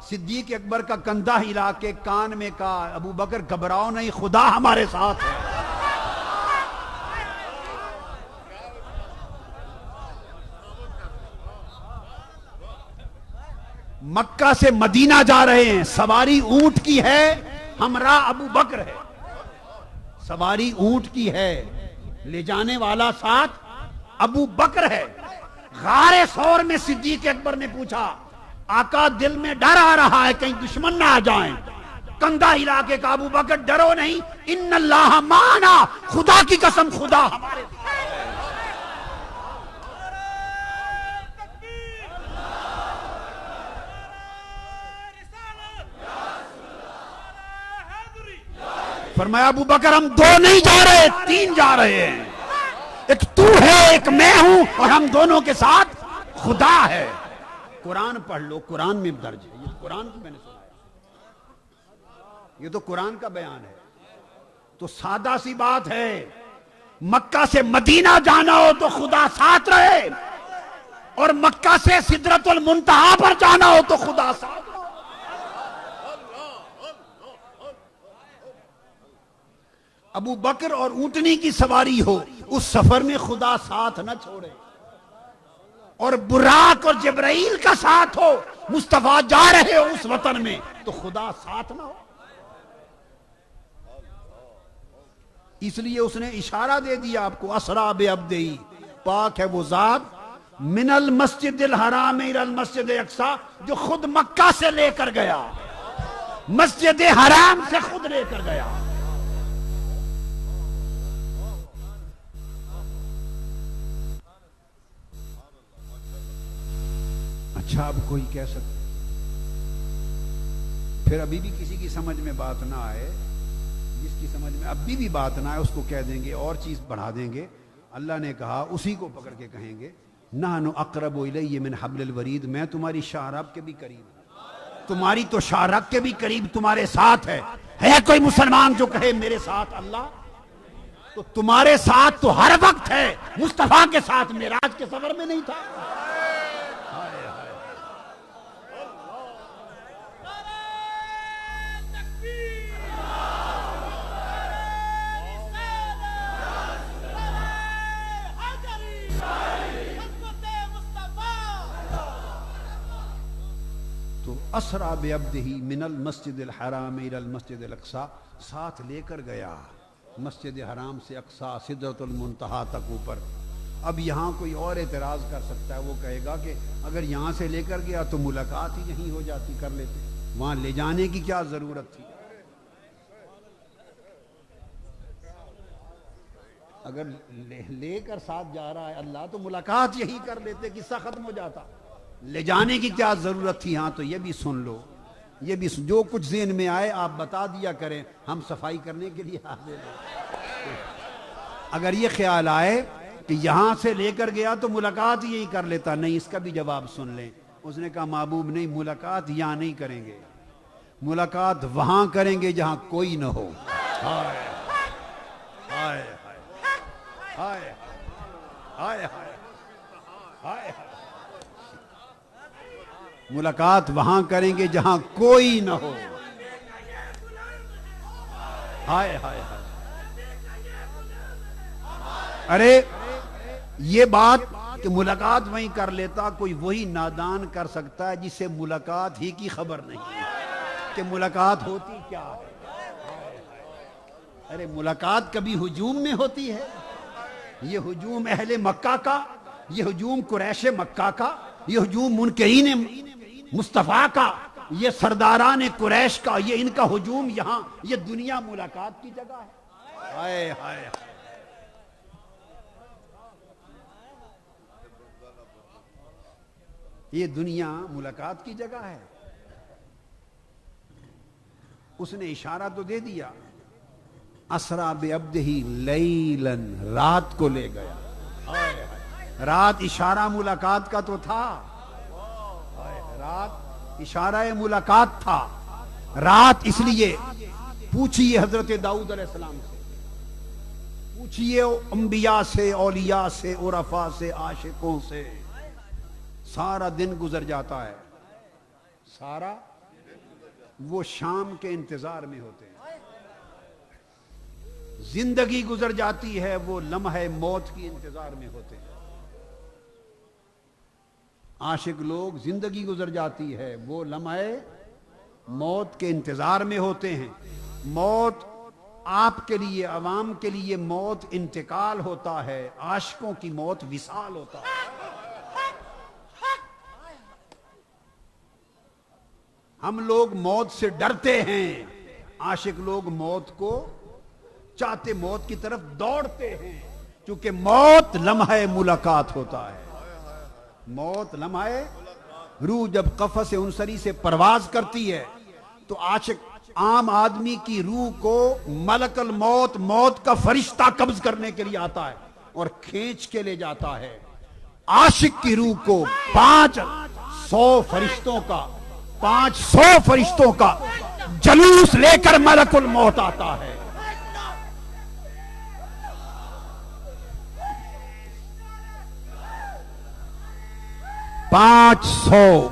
صدیق اکبر کا کندھا ہلا کے کان میں کہا ابو بکر گھبراؤ نہیں، خدا ہمارے ساتھ ہے. مکہ سے مدینہ جا رہے ہیں، سواری اونٹ کی ہے، ہمراہ ابو بکر ہے. سواری اونٹ کی ہے، لے جانے والا ساتھ ابو بکر ہے. غار ثور میں صدیق اکبر نے پوچھا آقا دل میں ڈر آ رہا ہے کہیں دشمن نہ آ جائیں. کندھا ہلا کے کہا ابو بکر ڈرو نہیں، ان اللہ معنا، خدا کی قسم خدا ہمارے ساتھ. فرمایا ابو بکر ہم دو نہیں جا رہے، تین جا رہے ہیں. ایک تو ہے، ایک میں ہوں، اور ہم دونوں کے ساتھ خدا ہے. قرآن پڑھ لو، قرآن میں درج ہے. یہ قرآن کی میں نے سنایا، یہ تو قرآن کا بیان ہے. تو سادہ سی بات ہے، مکہ سے مدینہ جانا ہو تو خدا ساتھ رہے، اور مکہ سے سدرۃ المنتہا پر جانا ہو تو خدا ساتھ رہے. ابو بکر اور اونٹنی کی سواری ہو، اس سفر میں خدا ساتھ نہ چھوڑے. اور براق اور جبرائیل کا ساتھ ہو، مصطفیٰ جا رہے ہو اس وطن میں، تو خدا ساتھ نہ ہو. اس لیے اس نے اشارہ دے دیا آپ کو، اسرا بعبدہ، پاک ہے وہ ذات من المسجد الحرام الى المسجد الاقصی، جو خود مکہ سے لے کر گیا، مسجد حرام سے خود لے کر گیا. اچھا اب کوئی کہہ سکتا، پھر ابھی بھی کسی کی سمجھ میں بات نہ آئے، جس کی سمجھ میں ابھی بھی بات نہ آئے اس کو کہہ دیں گے اور چیز بڑھا دیں گے. اللہ نے کہا اسی کو پکڑ کے کہیں گے نحن اقرب الیہ من حبل الورید، میں تمہاری شاہراب کے بھی قریب ہوں، تمہاری تو شاہراب کے بھی قریب تمہارے ساتھ ہے. ہے کوئی مسلمان جو کہے میرے ساتھ اللہ؟ تو تمہارے ساتھ تو ہر وقت ہے، مصطفیٰ کے ساتھ معراج کے سفر میں نہیں تھا. اسرا بعبدہ من المسجد الحرام الى المسجد الاقصی، ساتھ لے کر گیا مسجد حرام سے اقصی سدرۃ المنتہا تک اوپر. اب یہاں کوئی اور اعتراض کر سکتا ہے، وہ کہے گا کہ اگر یہاں سے لے کر گیا تو ملاقات ہی یہیں ہو جاتی، کر لیتے، وہاں لے جانے کی کیا ضرورت تھی؟ اگر لے کر ساتھ جا رہا ہے اللہ تو ملاقات یہی کر لیتے، قصہ ختم ہو جاتا. لے جانے کی کیا ضرورت تھی؟ ہاں تو یہ بھی سن لو، یہ بھی جو کچھ ذہن میں آئے آپ بتا دیا کریں، ہم صفائی کرنے کے لیے حاضر ہیں۔ اگر یہ خیال آئے کہ یہاں سے لے کر گیا تو ملاقات یہی کر لیتا، نہیں، اس کا بھی جواب سن لیں۔ اس نے کہا محبوب نہیں، ملاقات یہاں نہیں کریں گے، ملاقات وہاں کریں گے جہاں کوئی نہ ہو۔ ہائے ہائے ہائے ہائے ہائے، ملاقات وہاں کریں گے جہاں کوئی نہ ہو۔ ہائے ہائے ہائے، ارے یہ بات کہ ملاقات وہیں کر لیتا، کوئی وہی نادان کر سکتا ہے جسے ملاقات ہی کی خبر نہیں ہے کہ ملاقات ہوتی کیا ہے۔ ارے ملاقات کبھی ہجوم میں ہوتی ہے؟ یہ ہجوم اہل مکہ کا، یہ ہجوم قریش مکہ کا، یہ ہجوم منکرین مصطفیٰ کا، یہ سرداران قریش کا، یہ ان کا ہجوم یہاں، یہ دنیا ملاقات کی جگہ ہے۔ ہائے ہائے، یہ دنیا ملاقات کی جگہ ہے۔ اس نے اشارہ تو دے دیا، اسرا بعبدہ لیلا، رات کو لے گیا۔ رات اشارہ ملاقات کا تو تھا، رات اشارہ ملاقات تھا۔ رات اس لیے پوچھئے حضرت داؤد علیہ السلام سے، پوچھئے انبیاء سے، اولیاء سے، عرفاء سے، عاشقوں سے، سارا دن گزر جاتا ہے، سارا وہ شام کے انتظار میں ہوتے ہیں۔ زندگی گزر جاتی ہے، وہ لمحہ موت کی انتظار میں ہوتے ہیں۔ عاشق لوگ زندگی گزر جاتی ہے، وہ لمحہ موت کے انتظار میں ہوتے ہیں۔ موت آپ کے لیے، عوام کے لیے موت انتقال ہوتا ہے، عاشقوں کی موت وصال ہوتا ہے۔ ہم لوگ موت سے ڈرتے ہیں، عاشق لوگ موت کو چاہتے، موت کی طرف دوڑتے ہیں، کیونکہ موت لمحہ ملاقات ہوتا ہے۔ موت لمحہ، روح جب قفس انصری سے پرواز کرتی ہے تو عاشق، عام آدمی کی روح کو ملک الموت، موت کا فرشتہ قبض کرنے کے لیے آتا ہے اور کھینچ کے لے جاتا ہے۔ عاشق کی روح کو 500 فرشتوں کا جلوس لے کر ملک الموت آتا ہے۔ 500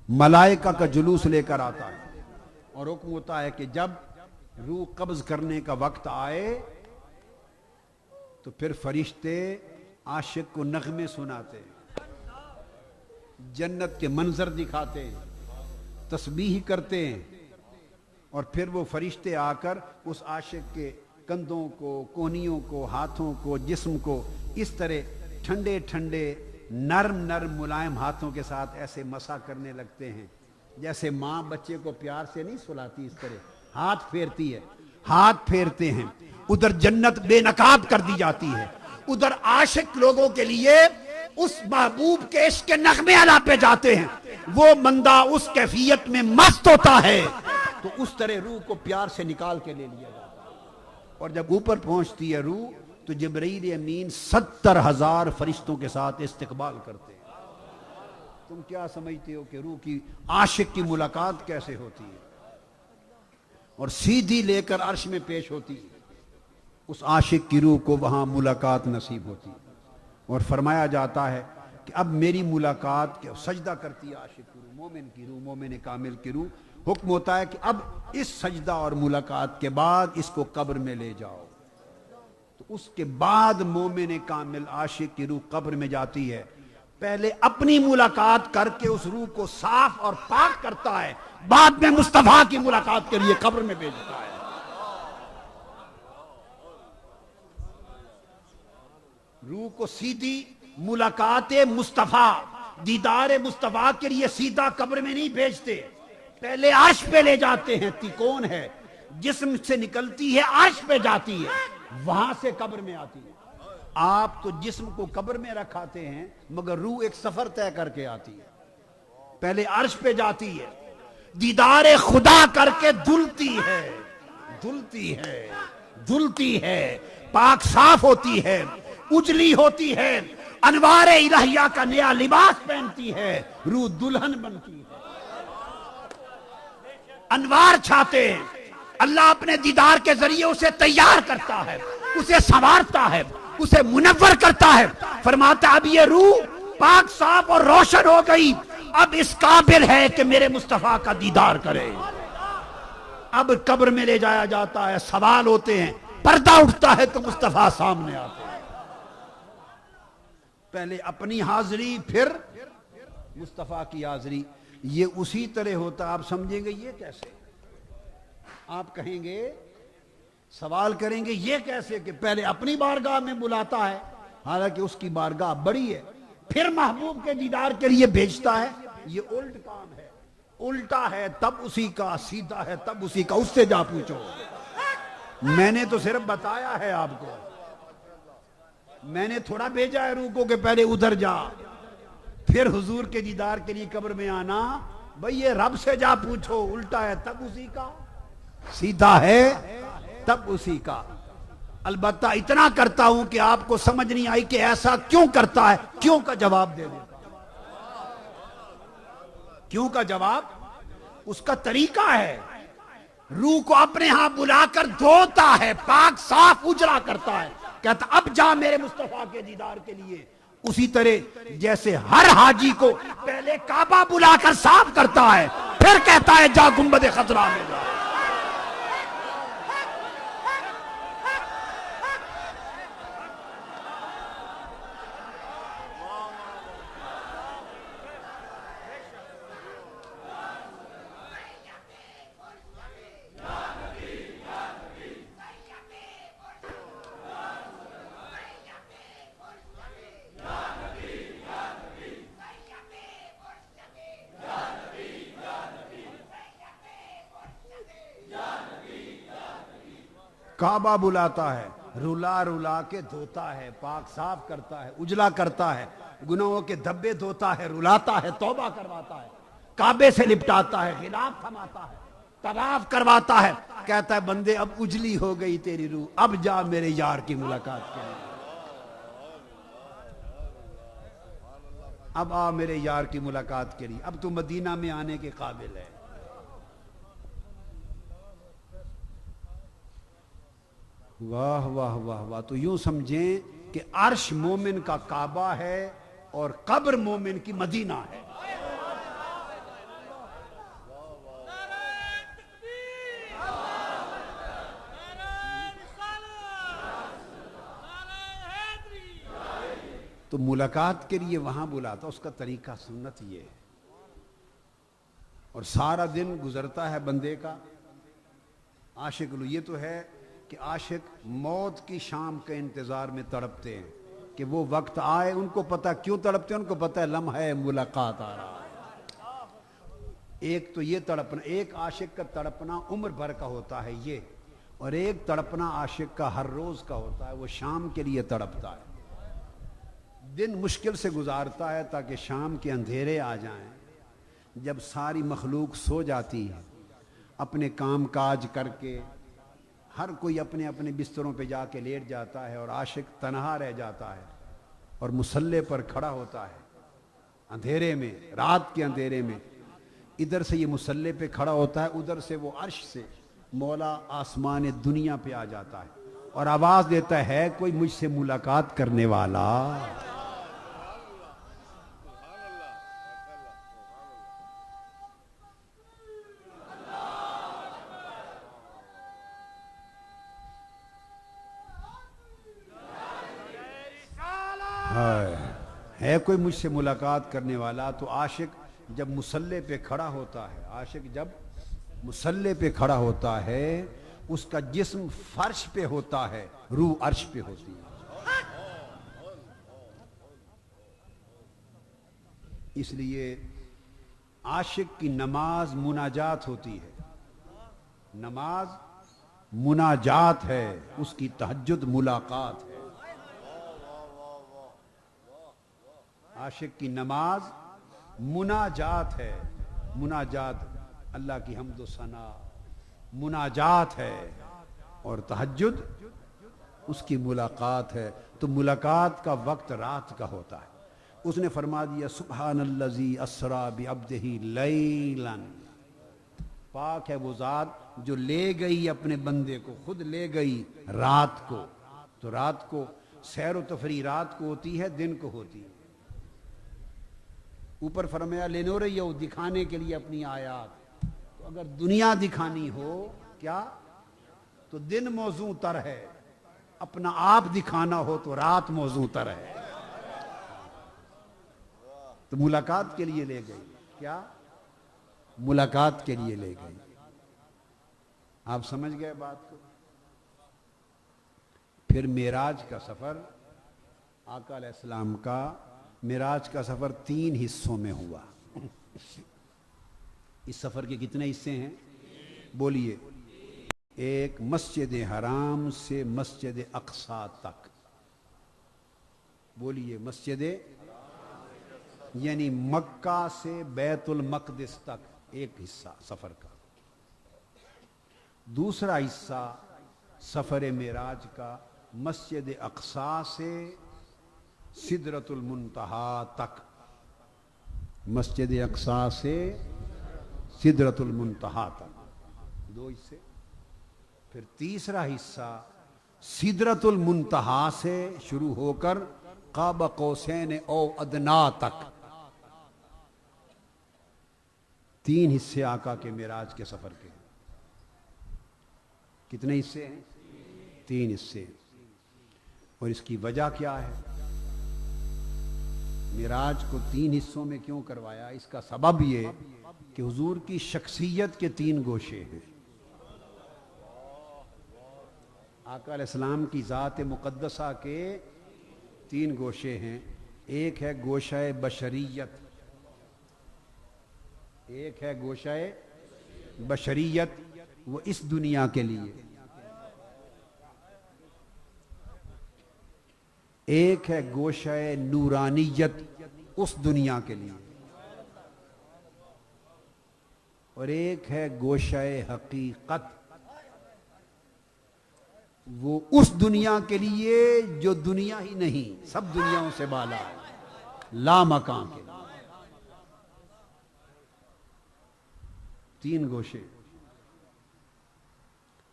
ملائکہ کا جلوس لے کر آتا ہے اور حکم ہوتا ہے کہ جب روح قبض کرنے کا وقت آئے تو پھر فرشتے عاشق کو نغمے سناتے ہیں، جنت کے منظر دکھاتے ہیں، تسبیح کرتے ہیں، اور پھر وہ فرشتے آ کر اس عاشق کے کندھوں کو، کونیوں کو، ہاتھوں کو، جسم کو اس طرح ٹھنڈے ٹھنڈے نرم نرم ملائم ہاتھوں کے ساتھ ایسے مسا کرنے لگتے ہیں، جیسے ماں بچے کو پیار سے نہیں سلاتی، اس طرح ہاتھ پھیرتی ہے، ہاتھ پھیرتے ہیں۔ ادھر جنت بے نقاب کر دی جاتی ہے، ادھر عاشق لوگوں کے لیے اس محبوب کے عشق کے نغمے اعلیٰ پہ جاتے ہیں، وہ بندہ اس کیفیت میں مست ہوتا ہے تو اس طرح روح کو پیار سے نکال کے لے لیا جاتا ہے، اور جب اوپر پہنچتی ہے روح تو جبرائیل امین 70,000 فرشتوں کے ساتھ استقبال کرتے ہیں۔ تم کیا سمجھتے ہو کہ روح کی، عاشق کی ملاقات کیسے ہوتی ہے؟ اور سیدھی لے کر عرش میں پیش ہوتی ہے، اس عاشق کی روح کو وہاں ملاقات نصیب ہوتی ہے، اور فرمایا جاتا ہے کہ اب میری ملاقات کے سجدہ کرتی ہے عاشق کی روح، مومن کی روح، مومن کامل کی روح۔ حکم ہوتا ہے کہ اب اس سجدہ اور ملاقات کے بعد اس کو قبر میں لے جاؤ، تو اس کے بعد مومن کامل عاشق کی روح قبر میں جاتی ہے، پہلے اپنی ملاقات کر کے اس روح کو صاف اور پاک کرتا ہے، بعد میں مصطفیٰ کی ملاقات کے لیے قبر میں بھیجتا ہے۔ روح کو سیدھی ملاقات مصطفیٰ، دیدار مصطفیٰ کے لیے سیدھا قبر میں نہیں بھیجتے، پہلے عرش پہ لے جاتے ہیں۔ کون ہے؟ جسم سے نکلتی ہے، عرش پہ جاتی ہے، وہاں سے قبر میں آتی ہے۔ آپ تو جسم کو قبر میں رکھاتے ہیں، مگر روح ایک سفر طے کر کے آتی ہے، پہلے عرش پہ جاتی ہے، دیدار خدا کر کے دھلتی ہے، دھلتی ہے، دھلتی ہے، پاک صاف ہوتی ہے، اجلی ہوتی ہے، انوار الہیہ کا نیا لباس پہنتی ہے، روح دلہن بنتی ہے، انوار چھاتے ہیں، اللہ اپنے دیدار کے ذریعے اسے تیار کرتا ہے، اسے سنوارتا ہے، اسے منور کرتا ہے، فرماتا ہے اب یہ روح پاک صاف اور روشن ہو گئی، اب اس قابل ہے کہ میرے مصطفیٰ کا دیدار کرے۔ اب قبر میں لے جایا جاتا ہے، سوال ہوتے ہیں، پردہ اٹھتا ہے تو مصطفیٰ سامنے آتے ہیں، پہلے اپنی حاضری پھر مصطفیٰ کی حاضری۔ یہ اسی طرح ہوتا، آپ سمجھیں گے یہ کیسے؟ آپ کہیں گے، سوال کریں گے یہ کیسے کہ پہلے اپنی بارگاہ میں بلاتا ہے، حالانکہ اس کی بارگاہ بڑی ہے، پھر محبوب کے دیدار کے لیے بھیجتا ہے؟ یہ الٹ کام ہے، الٹا ہے تب اسی کا، سیدھا ہے تب اسی کا، اس سے جا پوچھو۔ میں نے تو صرف بتایا ہے آپ کو، میں نے تھوڑا بھیجا ہے روح کو کہ پہلے ادھر جا، پھر حضور کے دیدار کے لیے قبر میں آنا۔ بھئی یہ رب سے جا پوچھو، الٹا ہے تب اسی کا، سیدھا ہے تب اسی کا۔ البتہ اتنا کرتا ہوں کہ آپ کو سمجھ نہیں آئی کہ ایسا کیوں کرتا ہے، کیوں کا جواب دے دیتا۔ کیوں کا جواب اس کا طریقہ ہے، روح کو اپنے ہاں بلا کر دھوتا ہے، پاک صاف اجلا کرتا ہے، کہتا اب جا میرے مصطفیٰ کے دیدار کے لیے۔ اسی طرح جیسے ہر حاجی کو پہلے کعبہ بلا کر صاف کرتا ہے، پھر کہتا ہے جا گنبد خضرا میں جا۔ کعبہ بلاتا ہے، رلا رلا کے دھوتا ہے، پاک صاف کرتا ہے، اجلا کرتا ہے، گناہوں کے دھبے دھوتا ہے، رلاتا ہے، توبہ کرواتا ہے، کعبے سے لپٹاتا ہے، غلاف تھماتا ہے، طواف کرواتا ہے، کہتا ہے بندے اب اجلی ہو گئی تیری روح، اب جا میرے یار کی ملاقات کے لیے، اب آ میرے یار کی ملاقات کے لیے، اب تو مدینہ میں آنے کے قابل ہے۔ واہ واہ واہ واہ، تو یوں سمجھیں کہ عرش مومن کا کعبہ ہے اور قبر مومن کی مدینہ ہے۔ تو ملاقات کے لیے وہاں بلاتا، اس کا طریقہ سنت یہ ہے، اور سارا دن گزرتا ہے بندے کا عاشق لو۔ یہ تو ہے کہ عاشق موت کی شام کے انتظار میں تڑپتے ہیں کہ وہ وقت آئے، ان کو پتہ کیوں تڑپتے ہیں، ان کو پتہ ہے لمحہ ملاقات آ رہا ہے۔ ایک تو یہ تڑپنا، ایک عاشق کا تڑپنا عمر بھر کا ہوتا ہے یہ، اور ایک تڑپنا عاشق کا ہر روز کا ہوتا ہے، وہ شام کے لیے تڑپتا ہے، دن مشکل سے گزارتا ہے تاکہ شام کے اندھیرے آ جائیں، جب ساری مخلوق سو جاتی ہے اپنے کام کاج کر کے، ہر کوئی اپنے اپنے بستروں پہ جا کے لیٹ جاتا ہے، اور عاشق تنہا رہ جاتا ہے اور مصلی پر کھڑا ہوتا ہے اندھیرے میں، رات کے اندھیرے میں، ادھر سے یہ مصلی پہ کھڑا ہوتا ہے، ادھر سے وہ عرش سے مولا آسمان دنیا پہ آ جاتا ہے اور آواز دیتا ہے کوئی مجھ سے ملاقات کرنے والا۔ ہے کوئی مجھ سے ملاقات کرنے والا؟ تو عاشق جب مصلی پہ کھڑا ہوتا ہے، عاشق جب مصلی پہ کھڑا ہوتا ہے، اس کا جسم فرش پہ ہوتا ہے، روح عرش پہ ہوتی ہے۔ اس لیے عاشق کی نماز مناجات ہوتی ہے، نماز مناجات ہے، اس کی تہجد ملاقات ہے۔ عاشق کی نماز مناجات ہے. مناجات اللہ کی حمد و ثنا مناجات ہے, اور تہجد اس کی ملاقات ہے. تو ملاقات کا وقت رات کا ہوتا ہے. اس نے فرما دیا سبحان الذی اسری بعبدہ لیلا, پاک ہے وہ ذات جو لے گئی اپنے بندے کو, خود لے گئی رات کو. تو رات کو سیر و تفریح رات کو ہوتی ہے, دن کو ہوتی ہے. اوپر فرمایا لنوریہ, دکھانے کے لیے اپنی آیات. تو اگر دنیا دکھانی ہو کیا تو دن موزوں تر ہے, اپنا آپ دکھانا ہو تو رات موزوں تر ہے. تو ملاقات کے لیے لے گئی, کیا ملاقات کے لیے لے گئی. آپ سمجھ گئے بات کو. پھر معراج کا سفر, آقا علیہ السلام کا معراج کا سفر 3 حصوں میں ہوا. اس سفر کے کتنے حصے ہیں بولیے؟ ایک مسجد حرام سے مسجد اقصی تک, بولیے مسجد یعنی مکہ سے بیت المقدس تک ایک حصہ سفر کا. دوسرا حصہ سفر معراج کا مسجد اقصی سے سدرۃ المنتہا تک, مسجد اقصی سے سدرۃ المنتہا تک, 2 حصے. پھر تیسرا حصہ سدرۃ المنتہا سے شروع ہو کر قاب قوسین او ادنا تک. 3 حصے آقا کے معراج کے سفر کے. کتنے حصے ہیں؟ 3 حصے. اور اس کی وجہ کیا ہے؟ معراج کو 3 حصوں میں کیوں کروایا؟ اس کا سبب یہ کہ حضور کی شخصیت کے 3 گوشے ہیں. آقا علیہ السلام کی ذات مقدسہ کے 3 گوشے ہیں. ایک ہے گوشہ بشریت, ایک ہے گوشہ بشریت وہ اس دنیا کے لیے, ایک ہے گوشہ نورانیت اس دنیا کے لیے, اور ایک ہے گوشہ حقیقت وہ اس دنیا کے لیے جو دنیا ہی نہیں, سب دنیاؤں سے بالا ہے, لا مکان کے. 3 گوشے.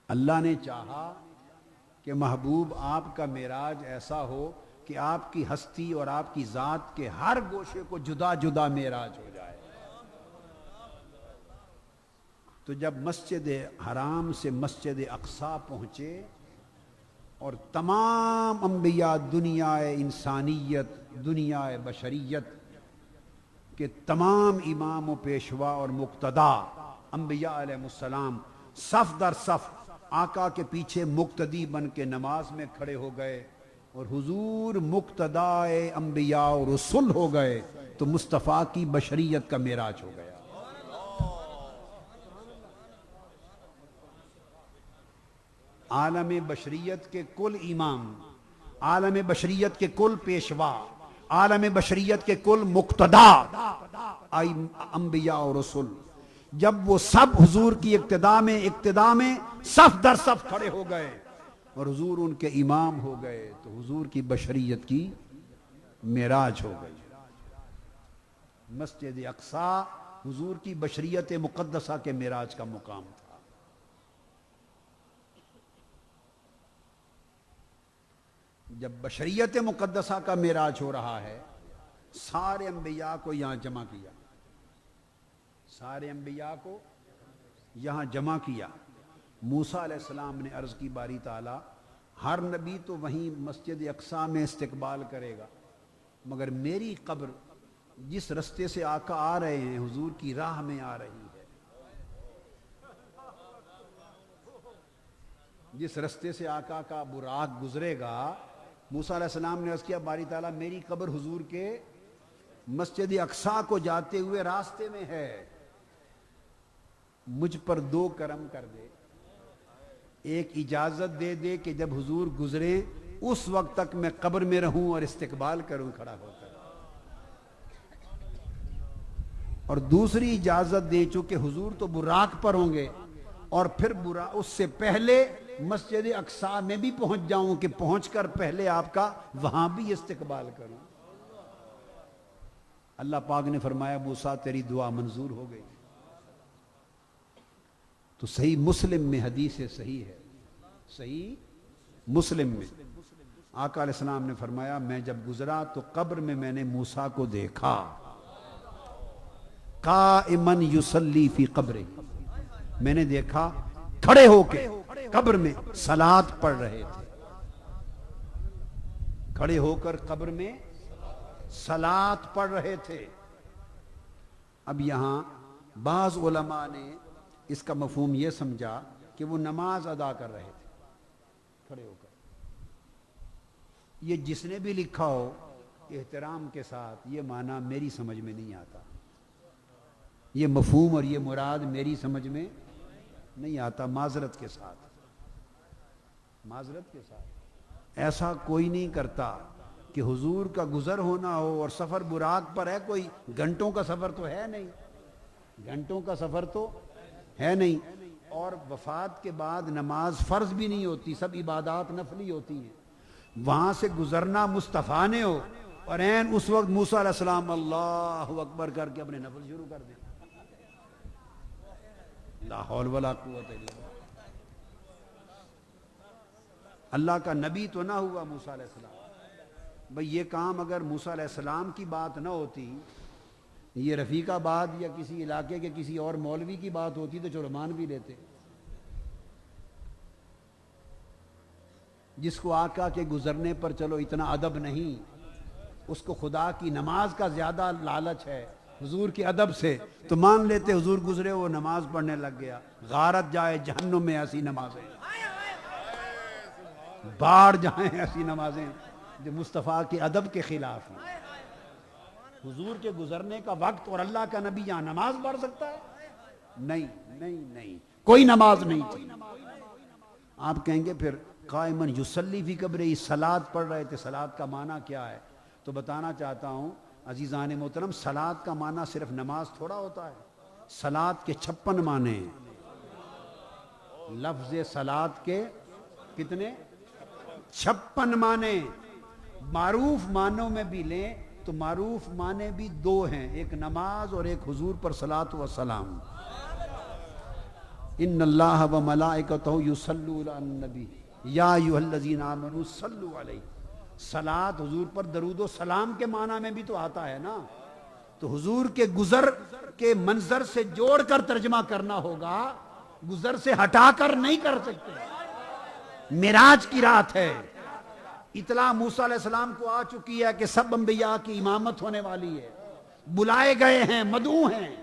اللہ نے چاہا کہ محبوب آپ کا معراج ایسا ہو کہ آپ کی ہستی اور آپ کی ذات کے ہر گوشے کو جدا جدا معراج ہو جائے. تو جب مسجد حرام سے مسجد اقصی پہنچے اور تمام انبیاء, دنیا انسانیت, دنیا بشریت کے تمام امام و پیشوا اور مقتدا انبیاء علیہ السلام صف در صف آقا کے پیچھے مقتدی بن کے نماز میں کھڑے ہو گئے, اور حضور مقتدائے انبیاء و رسول ہو گئے, تو مصطفیٰ کی بشریت کا معراج ہو گیا. عالم بشریت کے کل امام, عالم بشریت کے کل پیشوا, عالم بشریت کے کل مقتدا انبیاء و رسول, جب وہ سب حضور کی اقتداء میں صف در صف کھڑے ہو گئے اور حضور ان کے امام ہو گئے, تو حضور کی بشریت کی معراج ہو گئی. مسجد اقصی حضور کی بشریت مقدسہ کے معراج کا مقام تھا. جب بشریت مقدسہ کا معراج ہو رہا ہے, سارے انبیاء کو یہاں جمع کیا, سارے انبیاء کو یہاں جمع کیا. موسیٰ علیہ السلام نے عرض کی باری تعالیٰ, ہر نبی تو وہیں مسجد اقصی میں استقبال کرے گا, مگر میری قبر جس رستے سے آقا آ رہے ہیں حضور کی راہ میں آ رہی ہے, جس رستے سے آقا کا براق گزرے گا. موسیٰ علیہ السلام نے عرض کیا باری تعالیٰ میری قبر حضور کے مسجد اقصی کو جاتے ہوئے راستے میں ہے, مجھ پر 2 کرم کر دے. ایک اجازت دے دے کہ جب حضور گزرے اس وقت تک میں قبر میں رہوں اور استقبال کروں کھڑا ہو کر, اور دوسری اجازت دے چونکہ حضور تو براق پر ہوں گے اور پھر اس سے پہلے مسجد اقصی میں بھی پہنچ جاؤں کہ پہنچ کر پہلے آپ کا وہاں بھی استقبال کروں. اللہ پاک نے فرمایا موسیٰ تیری دعا منظور ہو گئی. تو صحیح مسلم میں حدیث صحیح ہے، صحیح مسلم میں آقا علیہ السلام نے فرمایا میں جب گزرا تو قبر میں میں نے موسیٰ کو دیکھا قائمن یصلی فی قبرہ، میں نے دیکھا کھڑے ہو کے قبر میں صلاۃ پڑھ رہے تھے، کھڑے ہو کر قبر میں صلاۃ پڑھ رہے تھے. اب یہاں بعض علماء نے اس کا مفہوم یہ سمجھا کہ وہ نماز ادا کر رہے تھے کھڑے ہو کر. یہ جس نے بھی لکھا ہو احترام کے ساتھ یہ معنی میری سمجھ میں نہیں آتا، یہ مفہوم اور یہ مراد میری سمجھ میں نہیں آتا. معذرت کے ساتھ ایسا کوئی نہیں کرتا کہ حضور کا گزر ہونا ہو اور سفر براق پر ہے، کوئی گھنٹوں کا سفر تو ہے نہیں، گھنٹوں کا سفر تو ہے نہیں، اور وفات کے بعد نماز فرض بھی نہیں ہوتی، سب عبادات نفلی ہوتی ہیں. وہاں سے گزرنا مصطفیٰ نے ہو اور عین اس وقت موسیٰ علیہ السلام اللہ اکبر کر کے اپنے نفل شروع کر دیں. لا حول ولا قوت الا باللہ. اللہ کا نبی تو نہ ہوا موسیٰ علیہ السلام. بھئی یہ کام اگر موسیٰ علیہ السلام کی بات نہ ہوتی، یہ رفیق آباد یا کسی علاقے کے کسی اور مولوی کی بات ہوتی تو چلو مان بھی لیتے. جس کو آقا کے گزرنے پر چلو اتنا ادب نہیں، اس کو خدا کی نماز کا زیادہ لالچ ہے حضور کے ادب سے، تو مان لیتے حضور گزرے وہ نماز پڑھنے لگ گیا. غارت جائے جہنم میں ایسی نمازیں، باڑ جائیں ایسی نمازیں جو مصطفیٰ کے ادب کے خلاف ہیں. حضور کے گزرنے کا وقت اور اللہ کا نبی یہاں نماز پڑھ سکتا ہے؟ نہیں نہیں نہیں، کوئی نماز نہیں تھی. آپ کہیں گے پھر قائمن یصلی فی قبرہ صلاۃ پڑھ رہے تھے، صلاۃ کا معنی کیا ہے؟ تو بتانا چاہتا ہوں عزیزان محترم، صلاۃ کا معنی صرف نماز تھوڑا ہوتا ہے. صلاۃ کے 56 معنی ہیں. لفظ صلاۃ کے کتنے؟ 56 معنی. معروف معنوں میں بھی لیں تو معروف معنی بھی 2 ہیں، ایک نماز اور ایک حضور پر صلاۃ و سلام. ان اللہ و ملائکتہ یصلون علی النبی یا ایھا الذین آمنوا صلوا علیہ. صلاۃ حضور پر درود و سلام کے معنی میں بھی تو آتا ہے نا. تو حضور کے گزر کے منظر سے جوڑ کر ترجمہ کرنا ہوگا، گزر سے ہٹا کر نہیں کر سکتے. معراج کی رات ہے، اطلاع موسیٰ علیہ السلام کو آ چکی ہے کہ سب انبیاء کی امامت ہونے والی ہے، بلائے گئے ہیں، مدعو ہیں،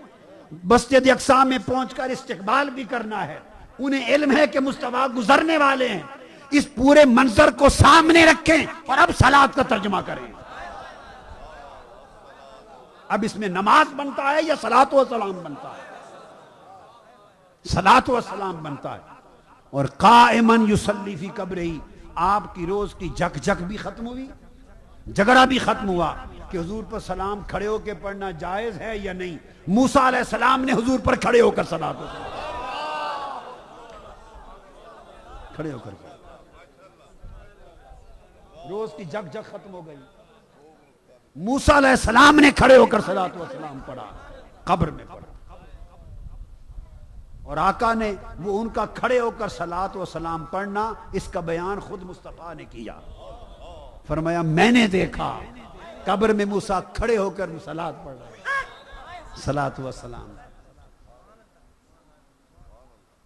مسجد اقصی میں پہنچ کر استقبال بھی کرنا ہے. انہیں علم ہے کہ مصطفیٰ گزرنے والے ہیں. اس پورے منظر کو سامنے رکھیں اور اب صلاۃ کا ترجمہ کریں. اب اس میں نماز بنتا ہے یا صلاۃ و سلام بنتا ہے؟ صلاۃ و سلام بنتا ہے. اور قائمن یصلی فی قبرہ، آپ کی روز کی جھک جھک بھی ختم ہوئی، جھگڑا بھی ختم ہوا کہ حضور پر سلام کھڑے ہو کے پڑھنا جائز ہے یا نہیں. موسیٰ علیہ السلام نے حضور پر کھڑے ہو کر صلاۃ و سلام کھڑے ہو کر روز کی جھک جھک ختم ہو گئی. موسیٰ علیہ السلام نے کھڑے ہو کر صلاۃ و سلام پڑھا، قبر میں پڑھا. اور آقا نے وہ ان کا کھڑے ہو کر صلاۃ و سلام پڑھنا، اس کا بیان خود مصطفیٰ نے کیا. فرمایا میں نے دیکھا قبر میں موسیٰ کھڑے ہو کر صلاۃ پڑھ رہے، صلاۃ و سلام.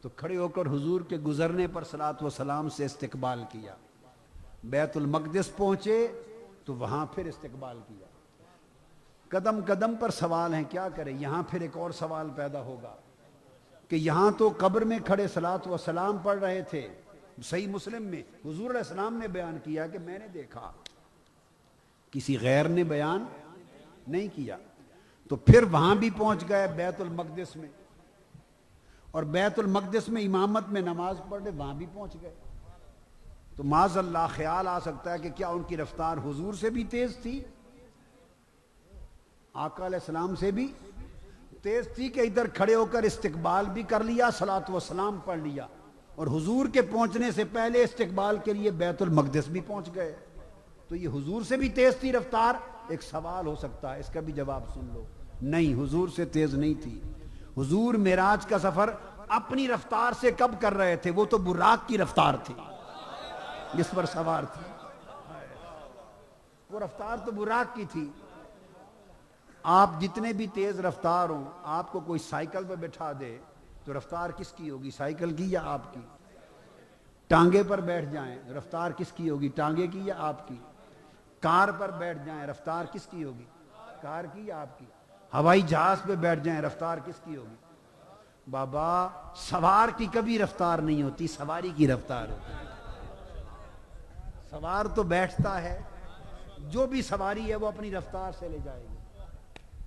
تو کھڑے ہو کر حضور کے گزرنے پر صلاۃ و سلام سے استقبال کیا. بیت المقدس پہنچے تو وہاں پھر استقبال کیا. قدم قدم پر سوال ہیں، کیا کریں. یہاں پھر ایک اور سوال پیدا ہوگا کہ یہاں تو قبر میں کھڑے صلاۃ و سلام پڑھ رہے تھے. صحیح مسلم میں حضور علیہ السلام نے بیان کیا کہ میں نے دیکھا، کسی غیر نے بیان نہیں کیا. تو پھر وہاں بھی پہنچ گئے بیت المقدس میں، اور بیت المقدس میں امامت میں نماز پڑھے، وہاں بھی پہنچ گئے. تو معاذ اللہ خیال آ سکتا ہے کہ کیا ان کی رفتار حضور سے بھی تیز تھی، آقا علیہ السلام سے بھی تیز تھی کہ ادھر کھڑے ہو کر استقبال بھی کر لیا، صلاۃ و سلام پڑھ لیا، اور حضور کے پہنچنے سے پہلے استقبال کے لیے بیت المقدس بھی پہنچ گئے. تو یہ حضور سے بھی تیز تھی رفتار؟ ایک سوال ہو سکتا ہے، اس کا بھی جواب سن لو. نہیں، حضور سے تیز نہیں تھی. حضور معراج کا سفر اپنی رفتار سے کب کر رہے تھے؟ وہ تو براق کی رفتار تھی جس پر سوار تھی. وہ رفتار تو براق کی تھی. آپ جتنے بھی تیز رفتار ہوں، آپ کو کوئی سائیکل پہ بٹھا دے تو رفتار کس کی ہوگی؟ سائیکل کی یا آپ کی؟ ٹانگے پر بیٹھ جائیں، رفتار کس کی ہوگی؟ ٹانگے کی یا آپ کی؟ کار پر بیٹھ جائیں، رفتار کس کی ہوگی؟ کار کی یا آپ کی؟ ہوائی جہاز پہ بیٹھ جائیں، رفتار کس کی ہوگی؟ بابا، سوار کی کبھی رفتار نہیں ہوتی، سواری کی رفتار ہوتی ہے. سوار تو بیٹھتا ہے، جو بھی سواری ہے وہ اپنی رفتار سے لے جائے گی.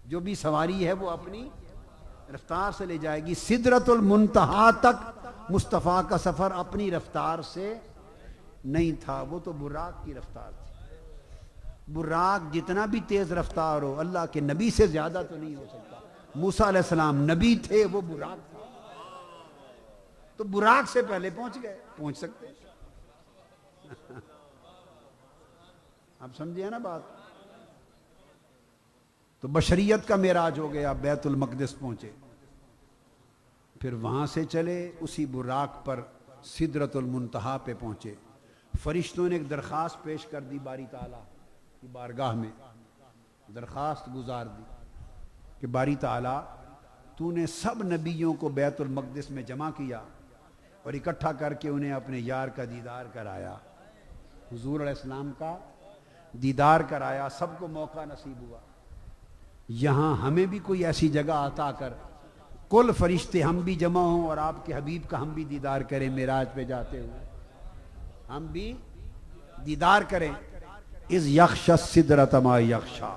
جو بھی سواری ہے وہ اپنی رفتار سے لے جائے گی. سدرۃ المنتہا تک مصطفیٰ کا سفر اپنی رفتار سے نہیں تھا، وہ تو براق کی رفتار تھی. براق جتنا بھی تیز رفتار ہو، اللہ کے نبی سے زیادہ تو نہیں ہو سکتا. موسیٰ علیہ السلام نبی تھے، وہ براق تھا، تو براق سے پہلے پہنچ گئے. پہنچ سکتے آپ سمجھے نا بات؟ تو بشریت کا معراج ہو گیا، بیت المقدس پہنچے، پھر وہاں سے چلے اسی براق پر سدرۃ المنتہا پہ پہنچے. فرشتوں نے ایک درخواست پیش کر دی باری تعالیٰ کی بارگاہ میں، درخواست گزار دی کہ باری تعالیٰ، تو نے سب نبیوں کو بیت المقدس میں جمع کیا اور اکٹھا کر کے انہیں اپنے یار کا دیدار کرایا، حضور علیہ السلام کا دیدار کرایا، سب کو موقع نصیب ہوا. یہاں ہمیں بھی کوئی ایسی جگہ عطا کر، کل فرشتے ہم بھی جمع ہوں اور آپ کے حبیب کا ہم بھی دیدار کریں. معراج پہ جاتے ہوئے ہم بھی دیدار کریں. اذ یغشی السدرۃ ما یغشی،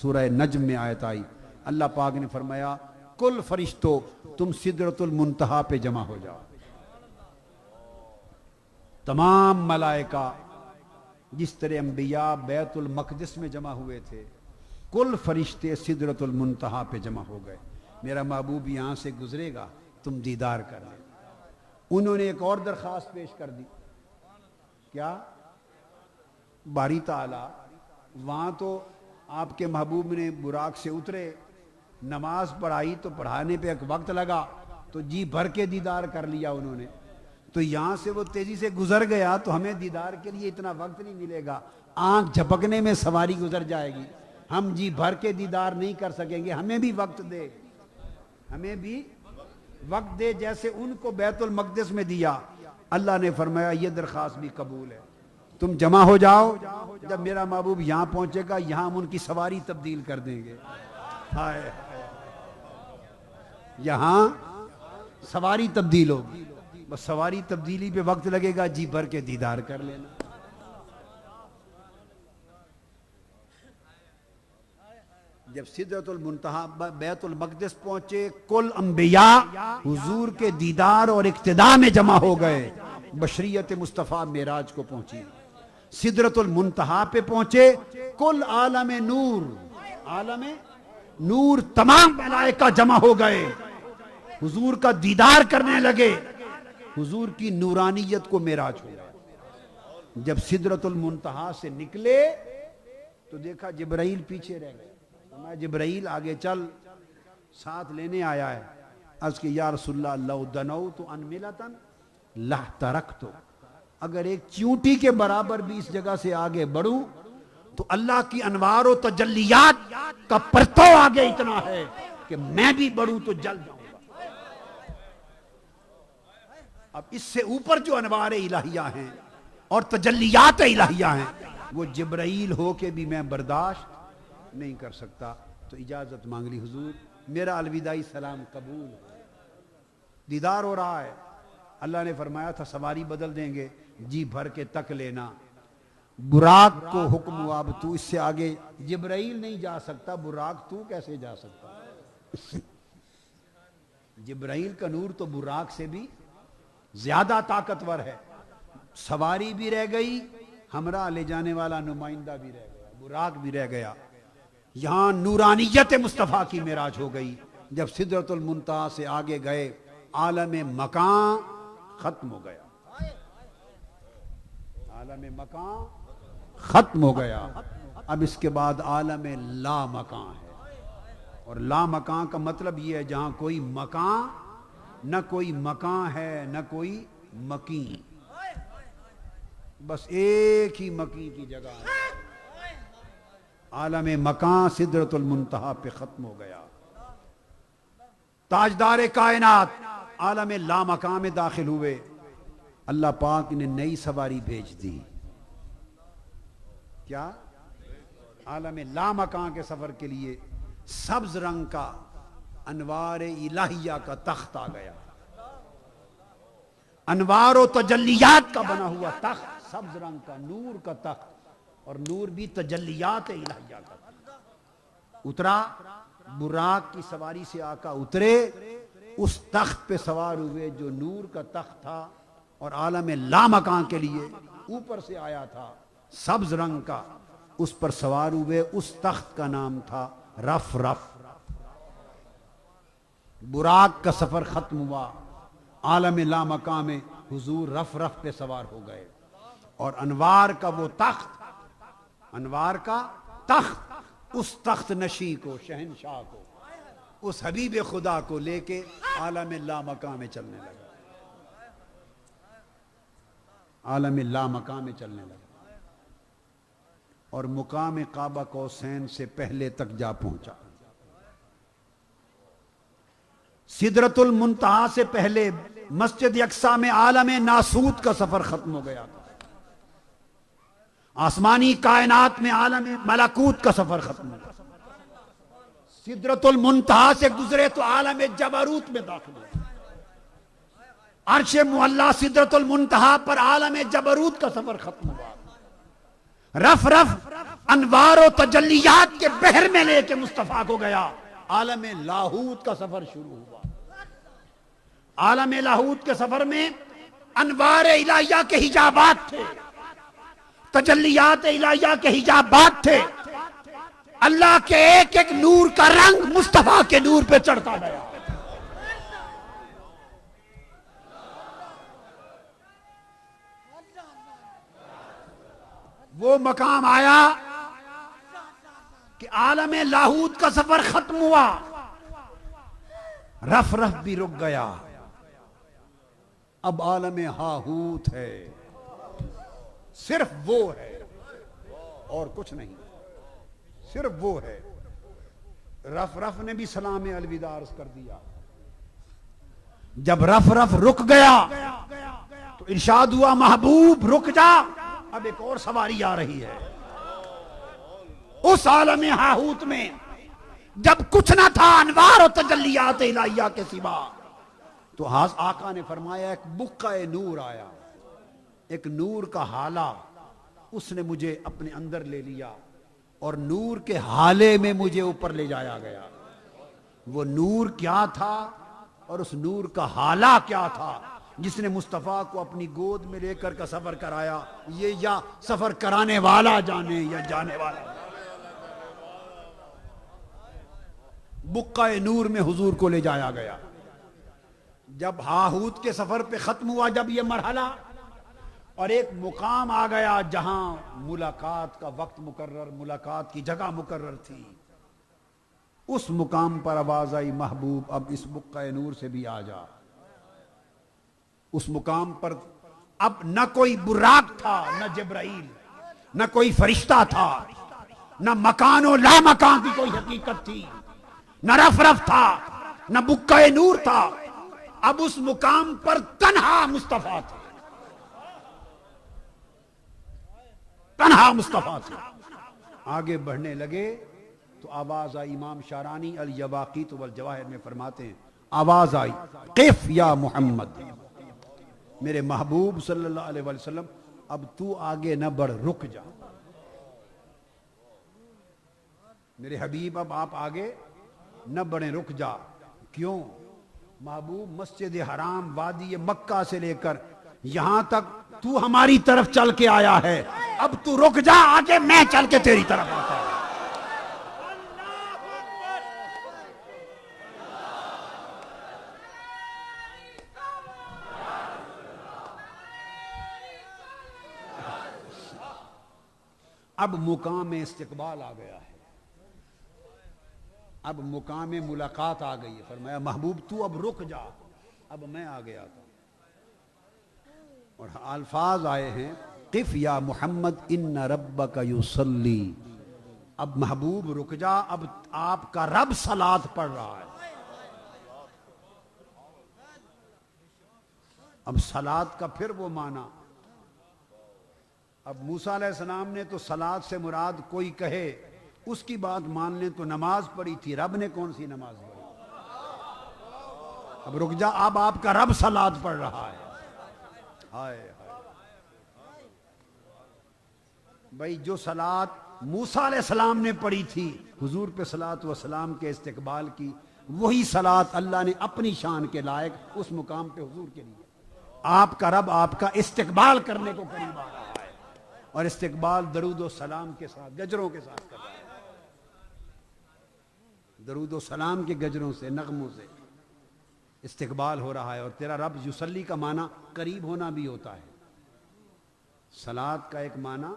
سورہ نجم میں آیت آئی. اللہ پاک نے فرمایا کل فرشتوں تم سدرۃ المنتہا پہ جمع ہو جاؤ. تمام ملائکہ جس طرح انبیاء بیت المقدس میں جمع ہوئے تھے، کل فرشتے سدرۃ المنتہا پہ جمع ہو گئے. میرا محبوب یہاں سے گزرے گا، تم دیدار کر لیں. انہوں نے ایک اور درخواست پیش کر دی. کیا؟ باری تعالیٰ، وہاں تو آپ کے محبوب نے براق سے اترے، نماز پڑھائی تو پڑھانے پہ ایک وقت لگا تو جی بھر کے دیدار کر لیا انہوں نے. تو یہاں سے وہ تیزی سے گزر گیا تو ہمیں دیدار کے لیے اتنا وقت نہیں ملے گا. آنکھ جھپکنے میں سواری گزر جائے گی، ہم جی بھر کے دیدار نہیں کر سکیں گے. ہمیں بھی وقت دے، ہمیں بھی وقت دے جیسے ان کو بیت المقدس میں دیا. اللہ نے فرمایا یہ درخواست بھی قبول ہے، تم جمع ہو جاؤ. جب میرا محبوب یہاں پہنچے گا، یہاں ہم ان کی سواری تبدیل کر دیں گے. یہاں سواری تبدیل ہوگی، بس سواری تبدیلی پہ وقت لگے گا، جی بھر کے دیدار کر لینا. جب سدرۃ المنتہا بیت المقدس پہنچے، کل انبیاء حضور کے دیدار اور اقتداء میں جمع ہو گئے. بشریت مصطفیٰ معراج کو پہنچی، سدرۃ المنتہا پہ پہنچے. کل عالم نور، عالم نور تمام ملائکہ جمع ہو گئے، حضور کا دیدار کرنے لگے. حضور کی نورانیت کو معراج ہو گیا. جب سدرۃ المنتہا سے نکلے تو دیکھا جبرائیل پیچھے رہ گئے. جبرائیل آگے چل، ساتھ لینے آیا ہے. عرض کہ یا رسول اللہ، لو دنوت انملتن لہترکت، اگر ایک چیونٹی کے برابر بھی اس جگہ سے آگے بڑھوں تو اللہ کی انوار و تجلیات کا پرتو آگے اتنا ہے کہ میں بھی بڑھوں تو جل جاؤں گا. اب اس سے اوپر جو انوار الہیہ ہیں اور تجلیات الہیہ ہیں، وہ جبرائیل ہو کے بھی میں برداشت نہیں کر سکتا. تو اجازت مانگ لی، حضور میرا الوداعی سلام قبول. دیدار ہو رہا ہے. اللہ نے فرمایا تھا سواری بدل دیں گے، جی بھر کے تک لینا. براق کو حکم ہوا اب تو اس سے آگے جبرائیل نہیں جا سکتا، براق تو کیسے جا سکتا؟ جبرائیل کا نور تو براق سے بھی زیادہ طاقتور ہے. سواری بھی رہ گئی، ہمراہ لے جانے والا نمائندہ بھی رہ گیا، براق بھی رہ گیا. یہاں نورانیت مصطفیٰ کی معراج ہو گئی. جب سدرۃ المنتہا سے آگے گئے عالم مکان ختم ہو گیا، عالم مکان ختم ہو گیا، اب اس کے بعد عالم لا مکان ہے، اور لا مکان کا مطلب یہ ہے جہاں کوئی مکان، نہ کوئی مکان ہے نہ کوئی مکین، بس ایک ہی مکین کی جگہ ہے۔ عالم مکان سدرۃ المنتہا پہ ختم ہو گیا، تاجدار کائنات عالم لا مکان میں داخل ہوئے، اللہ پاک نے نئی سواری بھیج دی، کیا؟ عالم لا مکان کے سفر کے لیے سبز رنگ کا انوار الہیہ کا تخت آ گیا، انوار و تجلیات کا بنا ہوا تخت، سبز رنگ کا نور کا تخت، اور نور بھی تجلیات الہیہ کا اترا، براق کی سواری سے آقا اترے، اس تخت پہ سوار ہوئے جو نور کا تخت تھا اور عالم لا مکان کے لیے اوپر سے آیا تھا، سبز رنگ کا، اس پر سوار ہوئے، اس تخت کا نام تھا رف رف۔ براق کا سفر ختم ہوا، عالم لا مکان میں حضور رف رف پہ سوار ہو گئے، اور انوار کا وہ تخت، انوار کا تخت، اس تخت نشی کو، شہنشاہ کو، اس حبیب خدا کو لے کے عالم لا مکان میں چلنے لگا، عالم لا مکان میں چلنے لگا، اور مقام قاب قوسین سے پہلے تک جا پہنچا۔ سدرۃ المنتہا سے پہلے مسجد اقصی میں عالم ناسوت کا سفر ختم ہو گیا تھا، آسمانی کائنات میں عالم ملکوت کا سفر ختم ہو گیا، سدرۃ المنتہا سے گزرے تو عالم جبروت میں داخل ہوئے، عرش معلی سدرۃ المنتہا پر عالم جبروت کا سفر ختم ہوا، رف رف انوار و تجلیات کے بحر میں لے کے مصطفیٰ کو گیا، عالم لاہوت کا سفر شروع ہوا۔ عالم لاہوت کے سفر میں انوار الہیہ کے حجابات تھے، تجلیات الہیہ کے حجابات تھے، اللہ کے ایک ایک نور کا رنگ مصطفیٰ کے نور پہ چڑھتا گیا۔ وہ مقام آیا کہ عالم لاہوت کا سفر ختم ہوا، رف رف بھی رک گیا، اب عالم ہاہوت ہے، صرف وہ ہے اور کچھ نہیں، صرف وہ ہے۔ رف رف نے بھی سلام الوداع عرض کر دیا، جب رف رف رک گیا تو ارشاد ہوا محبوب رک جا، اب ایک اور سواری آ رہی ہے۔ اس عالم ہاہوت میں جب کچھ نہ تھا انوار و تجلیات الہیہ کے سوا، تو آقا نے فرمایا ایک بقع نور آیا، ایک نور کا حالہ، اس نے مجھے اپنے اندر لے لیا اور نور کے حالے میں مجھے اوپر لے جایا گیا۔ وہ نور کیا تھا اور اس نور کا حالہ کیا تھا جس نے مصطفیٰ کو اپنی گود میں لے کر کا سفر کرایا، یہ یا سفر کرانے والا جانے یا جانے والا۔ بقع نور میں حضور کو لے جایا گیا۔ جب ہاہوت کے سفر پہ ختم ہوا جب یہ مرحلہ، اور ایک مقام آ گیا جہاں ملاقات کا وقت مقرر، ملاقات کی جگہ مقرر تھی، اس مقام پر آواز آئی محبوب اب اس بقع نور سے بھی آ جا۔ اس مقام پر اب نہ کوئی براق تھا، نہ جبرائیل، نہ کوئی فرشتہ تھا، نہ مکان و لا مکان کی کوئی حقیقت تھی، نہ رف رف تھا، نہ بقع نور تھا، اب اس مقام پر تنہا مصطفیٰ تھا، تنہا مصطفیٰ تھا۔ آگے بڑھنے لگے تو آواز آئی، امام شارانی الیواقیت والجواہر میں فرماتے ہیں آواز آئی قف یا محمد، میرے محبوب صلی اللہ علیہ وسلم اب تو آگے نہ بڑھ، رک جا، میرے حبیب اب آپ آگے نہ بڑھیں، رک جا۔ کیوں؟ محبوب مسجد حرام وادی مکہ سے لے کر یہاں تک تو ہماری طرف چل کے آیا ہے، اب تو رک جا، آگے میں چل کے تیری طرف آتا ہوں۔ اب مقام استقبال آ گیا ہے، اب مقام ملاقات آ گئی ہے. فرمایا محبوب تو اب رک جا، اب میں آ گیا تھا. اور الفاظ آئے ہیں قف یا محمد ان ربک یصلی. اب محبوب رک جا، اب آپ کا رب صلات پڑھ رہا ہے. اب صلات کا پھر وہ معنی، اب موسیٰ علیہ السلام نے تو صلات سے مراد کوئی کہے اس کی بات مان لیں تو نماز پڑھی تھی، رب نے کون سی نماز پڑھی؟ اب رک جا، اب آپ کا رب صلات پڑھ رہا ہے. ہائے ہائے بھائی، جو صلات موسیٰ علیہ السلام نے پڑھی تھی حضور پہ صلات و سلام کے استقبال کی، وہی صلات اللہ نے اپنی شان کے لائق اس مقام پہ حضور کے لیے. آپ کا رب آپ کا استقبال کرنے کو قریب آ رہا ہے، اور استقبال درود و سلام کے ساتھ، گجروں کے ساتھ کر رہا ہے. درود و سلام کے گجروں سے، نغموں سے استقبال ہو رہا ہے. اور تیرا رب یصلی کا معنی قریب ہونا بھی ہوتا ہے، صلات کا ایک معنی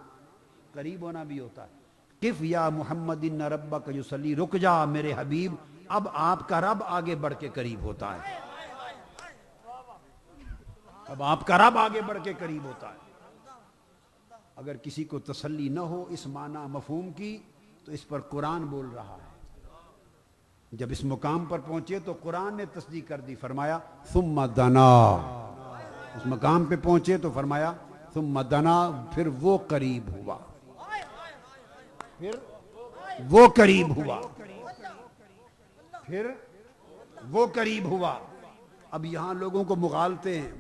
قریب ہونا بھی ہوتا ہے. قف یا محمد ان ربک یصلی، رک جا میرے حبیب، اب آپ کا رب آگے بڑھ کے قریب ہوتا ہے. اب آپ کا رب آگے بڑھ کے قریب ہوتا ہے. اگر کسی کو تسلی نہ ہو اس معنی مفہوم کی تو اس پر قرآن بول رہا ہے. جب اس مقام پر پہنچے تو قرآن نے تصدیق کر دی، فرمایا ثم دنا. اس مقام پہ پہنچے تو فرمایا ثم دنا، پھر وہ قریب ہوا، پھر وہ قریب ہوا، پھر وہ قریب ہوا. اب یہاں لوگوں کو مغالتے ہیں،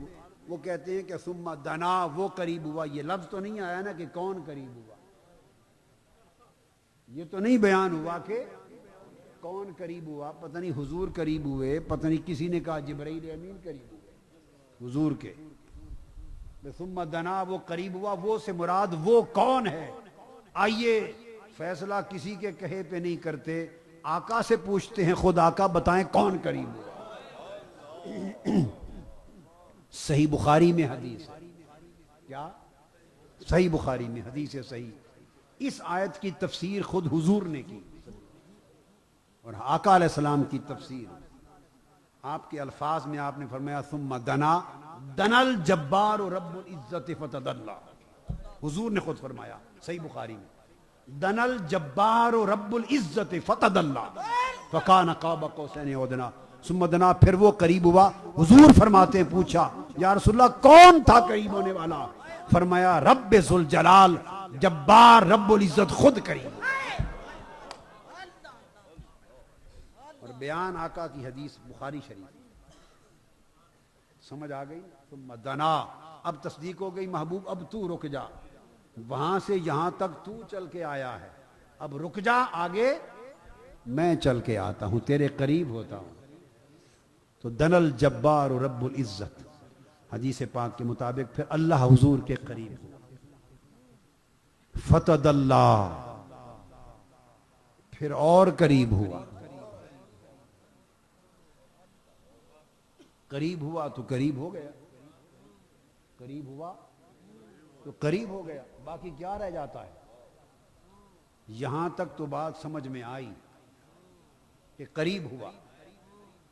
وہ کہتے ہیں کہ ثم دنا، وہ قریب ہوا. یہ لفظ تو نہیں آیا نا کہ کون قریب ہوا، یہ تو نہیں بیان ہوا کہ کون قریب ہوا. پتہ نہیں حضور قریب ہوئے، پتہ نہیں کسی نے کہا جبرائیل امین قریب ہوئے حضور کے. ثم دنا، وہ قریب ہوا، وہ سے مراد وہ کون ہے. آئیے فیصلہ کسی کے کہے پہ نہیں کرتے، آقا سے پوچھتے ہیں، خود آقا بتائیں کون قریب ہوا. صحیح بخاری میں حدیث ہے. کیا؟ صحیح بخاری میں حدیث ہے صحیح. اس آیت کی تفسیر خود حضور نے کی، اور آقا علیہ السلام کی تفسیر آپ کے الفاظ میں آپ نے فرمایا ثم دنا دنا الجبار رب العزت فتدلا. حضور نے خود فرمایا صحیح بخاری میں، دنا الجبار رب العزت فتدلا فکان قاب قوسین او ادنی. ثم دنا، پھر وہ قریب ہوا. حضور فرماتے ہیں، پوچھا یا رسول اللہ کون تھا قریب ہونے والا؟ فرمایا رب ذوالجلال، جبار رب العزت خود قریب. اور بیان آقا کی حدیث بخاری شریف. سمجھ آ گئی؟ ثم دنا، اب تصدیق ہو گئی محبوب، اب تو رک جا. وہاں سے یہاں تک تو چل کے آیا ہے، اب رک جا، آگے میں چل کے آتا ہوں، تیرے قریب ہوتا ہوں. تو دنا الجبار رب العزت، حدیث پاک کے مطابق پھر اللہ حضور کے قریب ہوا. فتد اللہ، پھر اور قریب ہوا. قریب ہوا تو قریب ہو گیا، قریب ہوا تو قریب ہو گیا. باقی کیا رہ جاتا ہے؟ یہاں تک تو بات سمجھ میں آئی کہ قریب ہوا،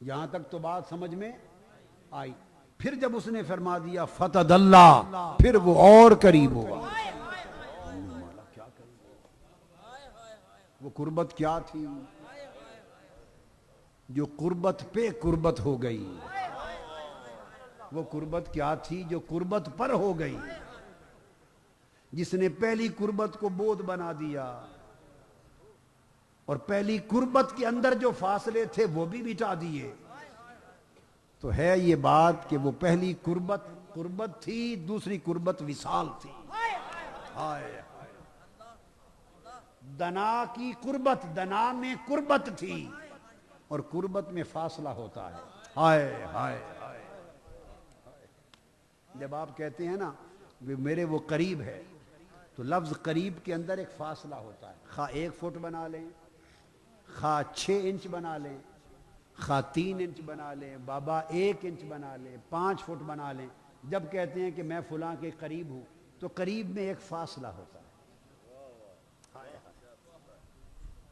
یہاں تک تو بات سمجھ میں آئی. پھر جب اس نے فرما دیا فتد اللہ، پھر وہ اور قریب ہوا. وہ قربت کیا تھی جو قربت پہ قربت ہو گئی؟ وہ قربت کیا تھی جو قربت پر ہو گئی؟ جس نے پہلی قربت کو بود بنا دیا اور پہلی قربت کے اندر جو فاصلے تھے وہ بھی مٹا دیے. تو ہے یہ بات کہ وہ پہلی قربت تھی، دوسری قربت وصال تھی. دنا کی قربت، دنا میں قربت تھی اور قربت میں فاصلہ ہوتا ہے. ہائے ہائے ہائے. جب آپ کہتے ہیں نا میرے وہ قریب ہے، تو لفظ قریب کے اندر ایک فاصلہ ہوتا ہے. خواہ 1 فٹ بنا لیں، خواہ 6 انچ بنا لیں، خواہ 3 انچ بنا لیں، بابا 1 انچ بنا لیں، 5 فٹ بنا لیں. جب کہتے ہیں کہ میں فلاں کے قریب ہوں تو قریب میں ایک فاصلہ ہوتا ہے.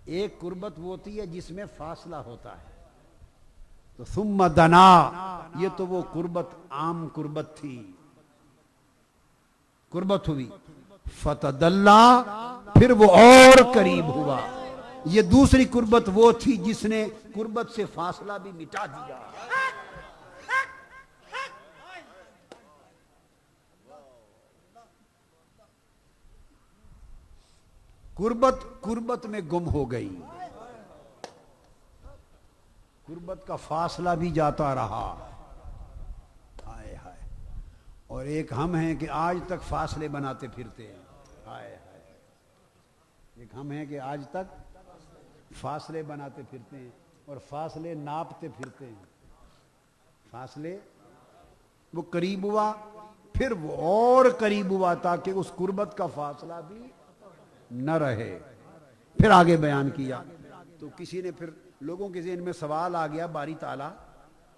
ایک قربت وہ ہوتی ہے جس میں فاصلہ ہوتا ہے، تو ثم دنا، یہ تو وہ قربت عام قربت تھی، قربت ہوئی، فتدلا، پھر وہ اور قریب ہوا، یہ دوسری قربت وہ تھی جس نے قربت سے فاصلہ بھی مٹا دیا۔ قربت میں گم ہو گئی، قربت کا فاصلہ بھی جاتا رہا، ہائے ہائے، اور ایک ہم ہیں کہ آج تک فاصلے بناتے پھرتے ہیں، ہائے ہائے، ایک ہم ہیں کہ آج تک فاصلے بناتے پھرتے ہیں اور فاصلے ناپتے پھرتے ہیں، فاصلے، وہ قریب ہوا پھر وہ اور قریب ہوا تاکہ اس قربت کا فاصلہ بھی نہ رہے، پھر آگے بیان کیا۔ تو کسی نے پھر لوگوں کے ذہن میں سوال آ گیا، باری تعالیٰ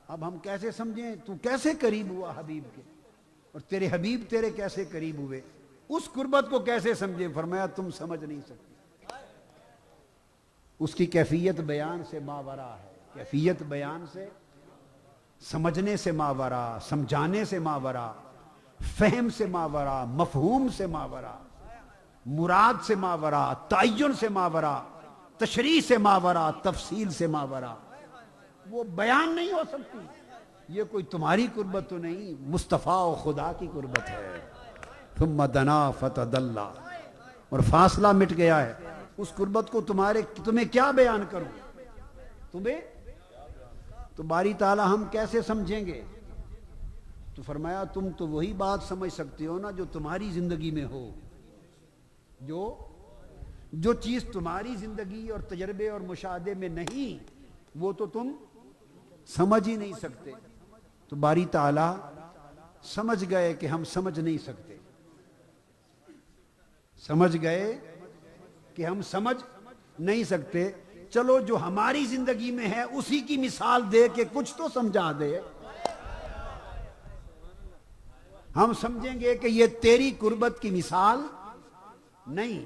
اب ہم کیسے سمجھیں تو کیسے قریب ہوا حبیب کے، اور تیرے حبیب تیرے کیسے قریب ہوئے، اس قربت کو کیسے سمجھیں؟ فرمایا تم سمجھ نہیں سکتے، اس کی کیفیت بیان سے ماورا ہے، کیفیت بیان سے، سمجھنے سے ماورا، سمجھانے سے ماورا، فہم سے ماورا، مفہوم سے ماورا، مراد سے ماورا، تعین سے ماورا، تشریح سے ماورا، تفصیل سے ماورا، وہ بیان نہیں ہو سکتی۔ یہ کوئی تمہاری قربت تو نہیں، مصطفیٰ و خدا کی قربت ہے۔ ثم دنا فتدلا، اور فاصلہ مٹ گیا ہے، اس قربت کو تمہیں کیا بیان کروں، تمہیں تو باری تعالیٰ ہم کیسے سمجھیں گے؟ تو فرمایا تم تو وہی بات سمجھ سکتے ہو نا جو تمہاری زندگی میں ہو، جو چیز تمہاری زندگی اور تجربے اور مشاہدے میں نہیں، وہ تو تم سمجھ ہی نہیں سکتے۔ تو باری تعالیٰ سمجھ گئے کہ ہم سمجھ نہیں سکتے، سمجھ گئے کہ ہم سمجھ نہیں سکتے، چلو جو ہماری زندگی میں ہے اسی کی مثال دے کے کچھ تو سمجھا دے، ہم سمجھیں گے کہ یہ تیری قربت کی مثال نہیں،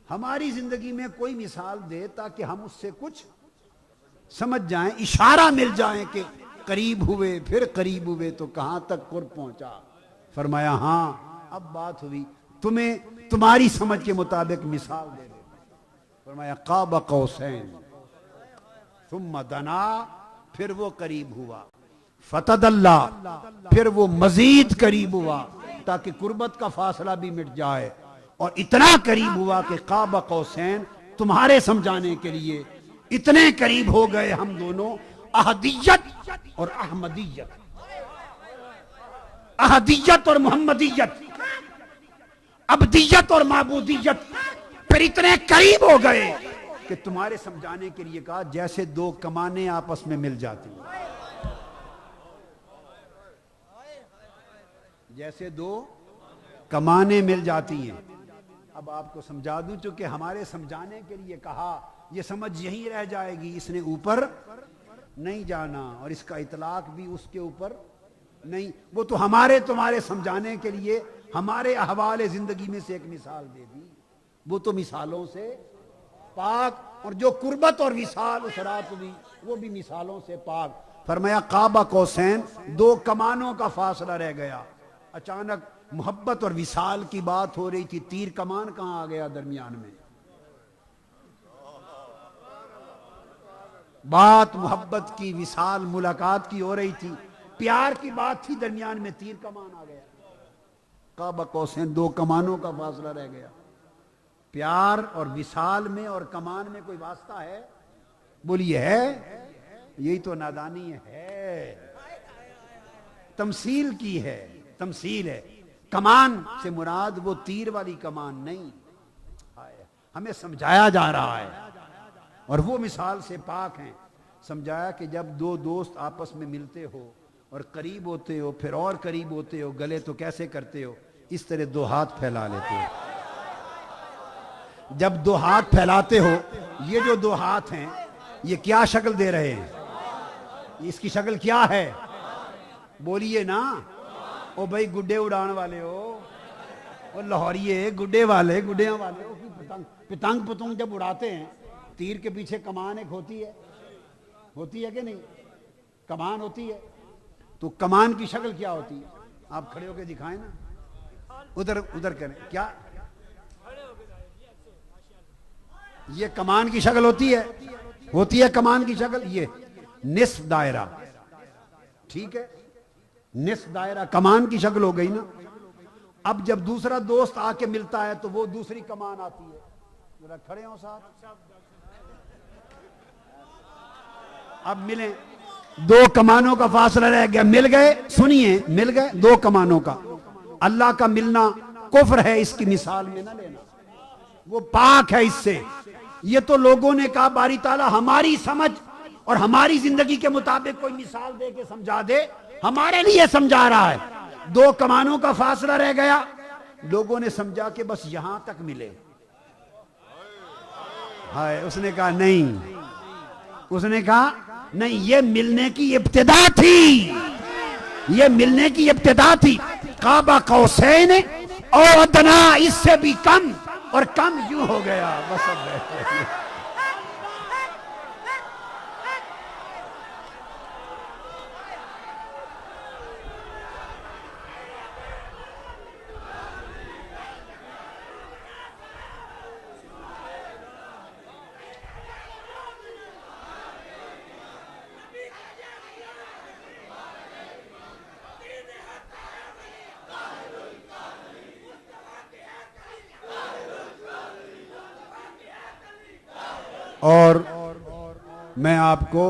ہماری زندگی میں کوئی مثال دے تاکہ ہم اس سے کچھ سمجھ جائیں، اشارہ مل جائیں کہ قریب ہوئے، پھر قریب ہوئے تو کہاں تک قرب پہنچا۔ فرمایا ہاں اب بات ہوئی، تمہیں تمہاری سمجھ کے مطابق مثال دے دے۔ فرمایا قاب قوسین ثم دنا، پھر وہ قریب ہوا، فتدلا، پھر وہ مزید قریب ہوا تاکہ قربت کا فاصلہ بھی مٹ جائے، اور اتنا قریب ہوا کہ قاب قوسین، تمہارے سمجھانے کے لیے اتنے قریب ہو گئے ہم دونوں، احدیت اور احمدیت، احدیت اور محمدیت، عبدیت اور معبودیت، پھر اتنے قریب ہو گئے کہ تمہارے سمجھانے کے لیے کہا جیسے دو کمانیں آپس میں مل جاتی ہیں، جیسے دو کمانیں مل جاتی ہیں۔ اب آپ کو سمجھا دوں، چونکہ ہمارے سمجھانے کے لیے کہا، یہ سمجھ یہیں رہ جائے گی، اس نے اوپر نہیں جانا، اور اس کا اطلاق بھی اس کے اوپر نہیں، وہ تو ہمارے تمہارے سمجھانے کے لیے ہمارے احوال زندگی میں سے ایک مثال دے دی، وہ تو مثالوں سے پاک، اور جو قربت اور وصال اس رات ہوئی وہ بھی مثالوں سے پاک۔ فرمایا قاب قوسین، دو کمانوں کا فاصلہ رہ گیا، اچانک محبت اور وصال کی بات ہو رہی تھی، تیر کمان کہاں آ گیا درمیان میں؟ بات محبت کی، وصال ملاقات کی ہو رہی تھی، پیار کی بات تھی، درمیان میں تیر کمان آ گیا۔ قاب قوسین، دو کمانوں کا فاصلہ رہ گیا۔ پیار اور وصال میں اور کمان میں کوئی واسطہ ہے؟ بولیے ہے؟ یہی تو نادانی ہے، تمثیل کی ہے، تمثیل ہے۔ کمان سے مراد وہ تیر والی کمان نہیں، ہمیں سمجھایا جا رہا ہے، اور وہ مثال سے پاک ہیں۔ سمجھایا کہ جب دو دوست آپس میں ملتے ہو اور قریب ہوتے ہو، پھر اور قریب ہوتے ہو، گلے تو کیسے کرتے ہو؟ اس طرح دو ہاتھ پھیلا لیتے ہو۔ جب دو ہاتھ پھیلاتے ہو، یہ جو دو ہاتھ ہیں یہ کیا شکل دے رہے ہیں؟ اس کی شکل کیا ہے؟ بولیے نا، او بھائی گڈے اڑان والے ہو، او لاہوریے گڈے والے، گڈیاں والے ہو، پتنگ جب اڑاتے ہیں تیر کے پیچھے کمان ایک ہوتی ہے کہ نہیں؟ کمان ہوتی ہے، تو کمان کی شکل کیا ہوتی ہے؟ آپ کھڑے ہو کے دکھائیں نا، ادھر کریں، کیا یہ کمان کی شکل ہوتی ہے کمان کی شکل، یہ نصف دائرہ، ٹھیک ہے، نصف دائرہ کمان کی شکل ہو گئی نا۔ اب جب دوسرا دوست آ کے ملتا ہے تو وہ دوسری کمان آتی ہے، ذرا کھڑے ہوں ساتھ، اب ملیں، دو کمانوں کا فاصلہ رہ گیا، مل گئے، سنیے، مل گئے دو کمانوں کا۔ اللہ کا ملنا کفر ہے، اس کی مثال میں نہ لینا، وہ پاک ہے اس سے۔ یہ تو لوگوں نے کہا باری تعالیٰ ہماری سمجھ اور ہماری زندگی کے مطابق کوئی مثال دے کے سمجھا دے، ہمارے لیے سمجھا رہا ہے۔ دو کمانوں کا فاصلہ رہ گیا، لوگوں نے سمجھا کہ بس یہاں تک ملے، ہائے، اس نے کہا نہیں، اس نے کہا نہیں، یہ ملنے کی ابتدا تھی، یہ ملنے کی ابتدا تھی، قاب قوسین او ادنا، اس سے بھی کم، اور کم یوں ہو گیا، بس اب اور میں آپ کو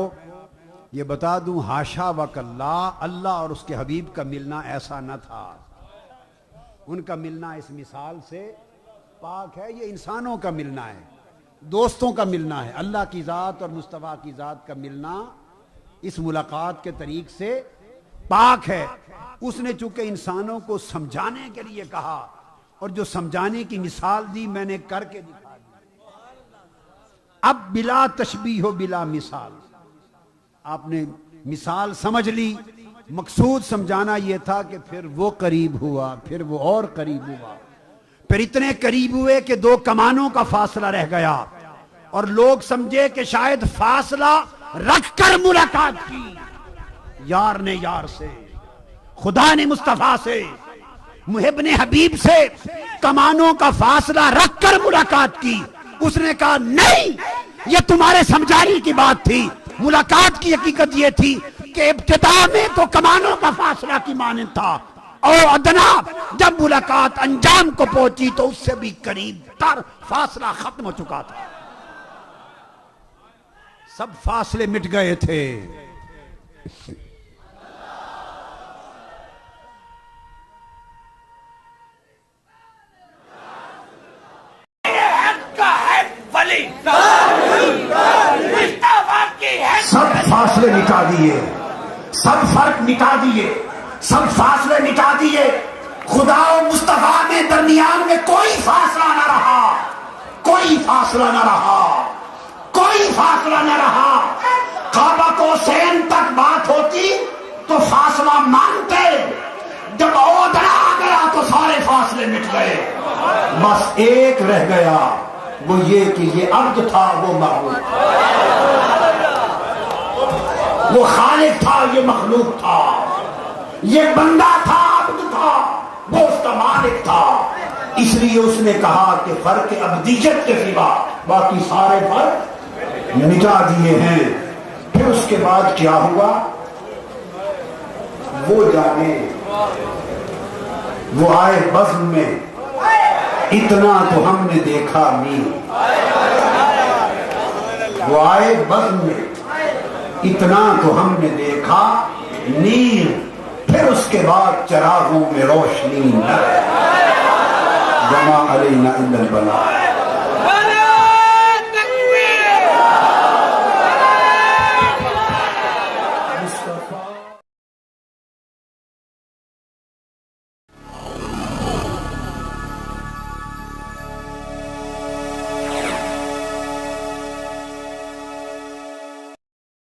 یہ بتا دوں، حاشا وکلا، اللہ اور اس کے حبیب کا ملنا ایسا نہ تھا، ان کا ملنا اس مثال سے پاک ہے، یہ انسانوں کا ملنا ہے، دوستوں کا ملنا ہے، اللہ کی ذات اور مصطفیٰ کی ذات کا ملنا اس ملاقات کے طریق سے پاک ہے۔ اس نے چونکہ انسانوں کو سمجھانے کے لیے کہا، اور جو سمجھانے کی مثال دی میں نے کر کے دکھا دی۔ اب بلا تشبیہ و بلا مثال، آپ نے مثال سمجھ لی، مقصود سمجھانا یہ تھا کہ پھر وہ قریب ہوا، پھر وہ اور قریب ہوا، پھر اتنے قریب ہوئے کہ دو کمانوں کا فاصلہ رہ گیا، اور لوگ سمجھے کہ شاید فاصلہ رکھ کر ملاقات کی، یار نے یار سے، خدا نے مصطفیٰ سے، محب نے حبیب سے کمانوں کا فاصلہ رکھ کر ملاقات کی۔ اس نے کہا نہیں، یہ تمہارے سمجھانے کی بات تھی، ملاقات کی حقیقت یہ تھی کہ ابتدا میں تو کمانوں کا فاصلہ کی مانند تھا، اور ادنا جب ملاقات انجام کو پہنچی تو اس سے بھی قریب تر فاصلہ ختم ہو چکا تھا، سب فاصلے مٹ گئے تھے۔ سب فاصلے مٹا دیے، سب فرق مٹا دیے، سب فاصلے مٹا دیے، خدا و مصطفیٰ میں درمیان میں کوئی فاصلہ نہ رہا، کوئی فاصلہ نہ رہا، کوئی فاصلہ نہ رہا۔ قاب قوسین تک بات ہوتی تو فاصلہ مانتے، جب ادنا آ گیا تو سارے فاصلے مٹ گئے، بس ایک رہ گیا، وہ یہ کہ یہ عبد تھا، وہ معبود تھا، وہ خالق تھا، یہ مخلوق تھا، یہ بندہ تھا، عبد تھا، وہ اس کا مالک تھا۔ اس لیے اس نے کہا کہ فرق ابدیت کے سوا باقی سارے فرق مٹا دیے ہیں۔ پھر اس کے بعد کیا ہوا وہ جانے، وہ آئے بزم میں، اتنا تو ہم نے دیکھا نہیں، وہ آئے بزم میں، اتنا تو ہم نے دیکھا نیر، پھر اس کے بعد چراغوں میں روشنی نہ، وما علینا الا البلاغ۔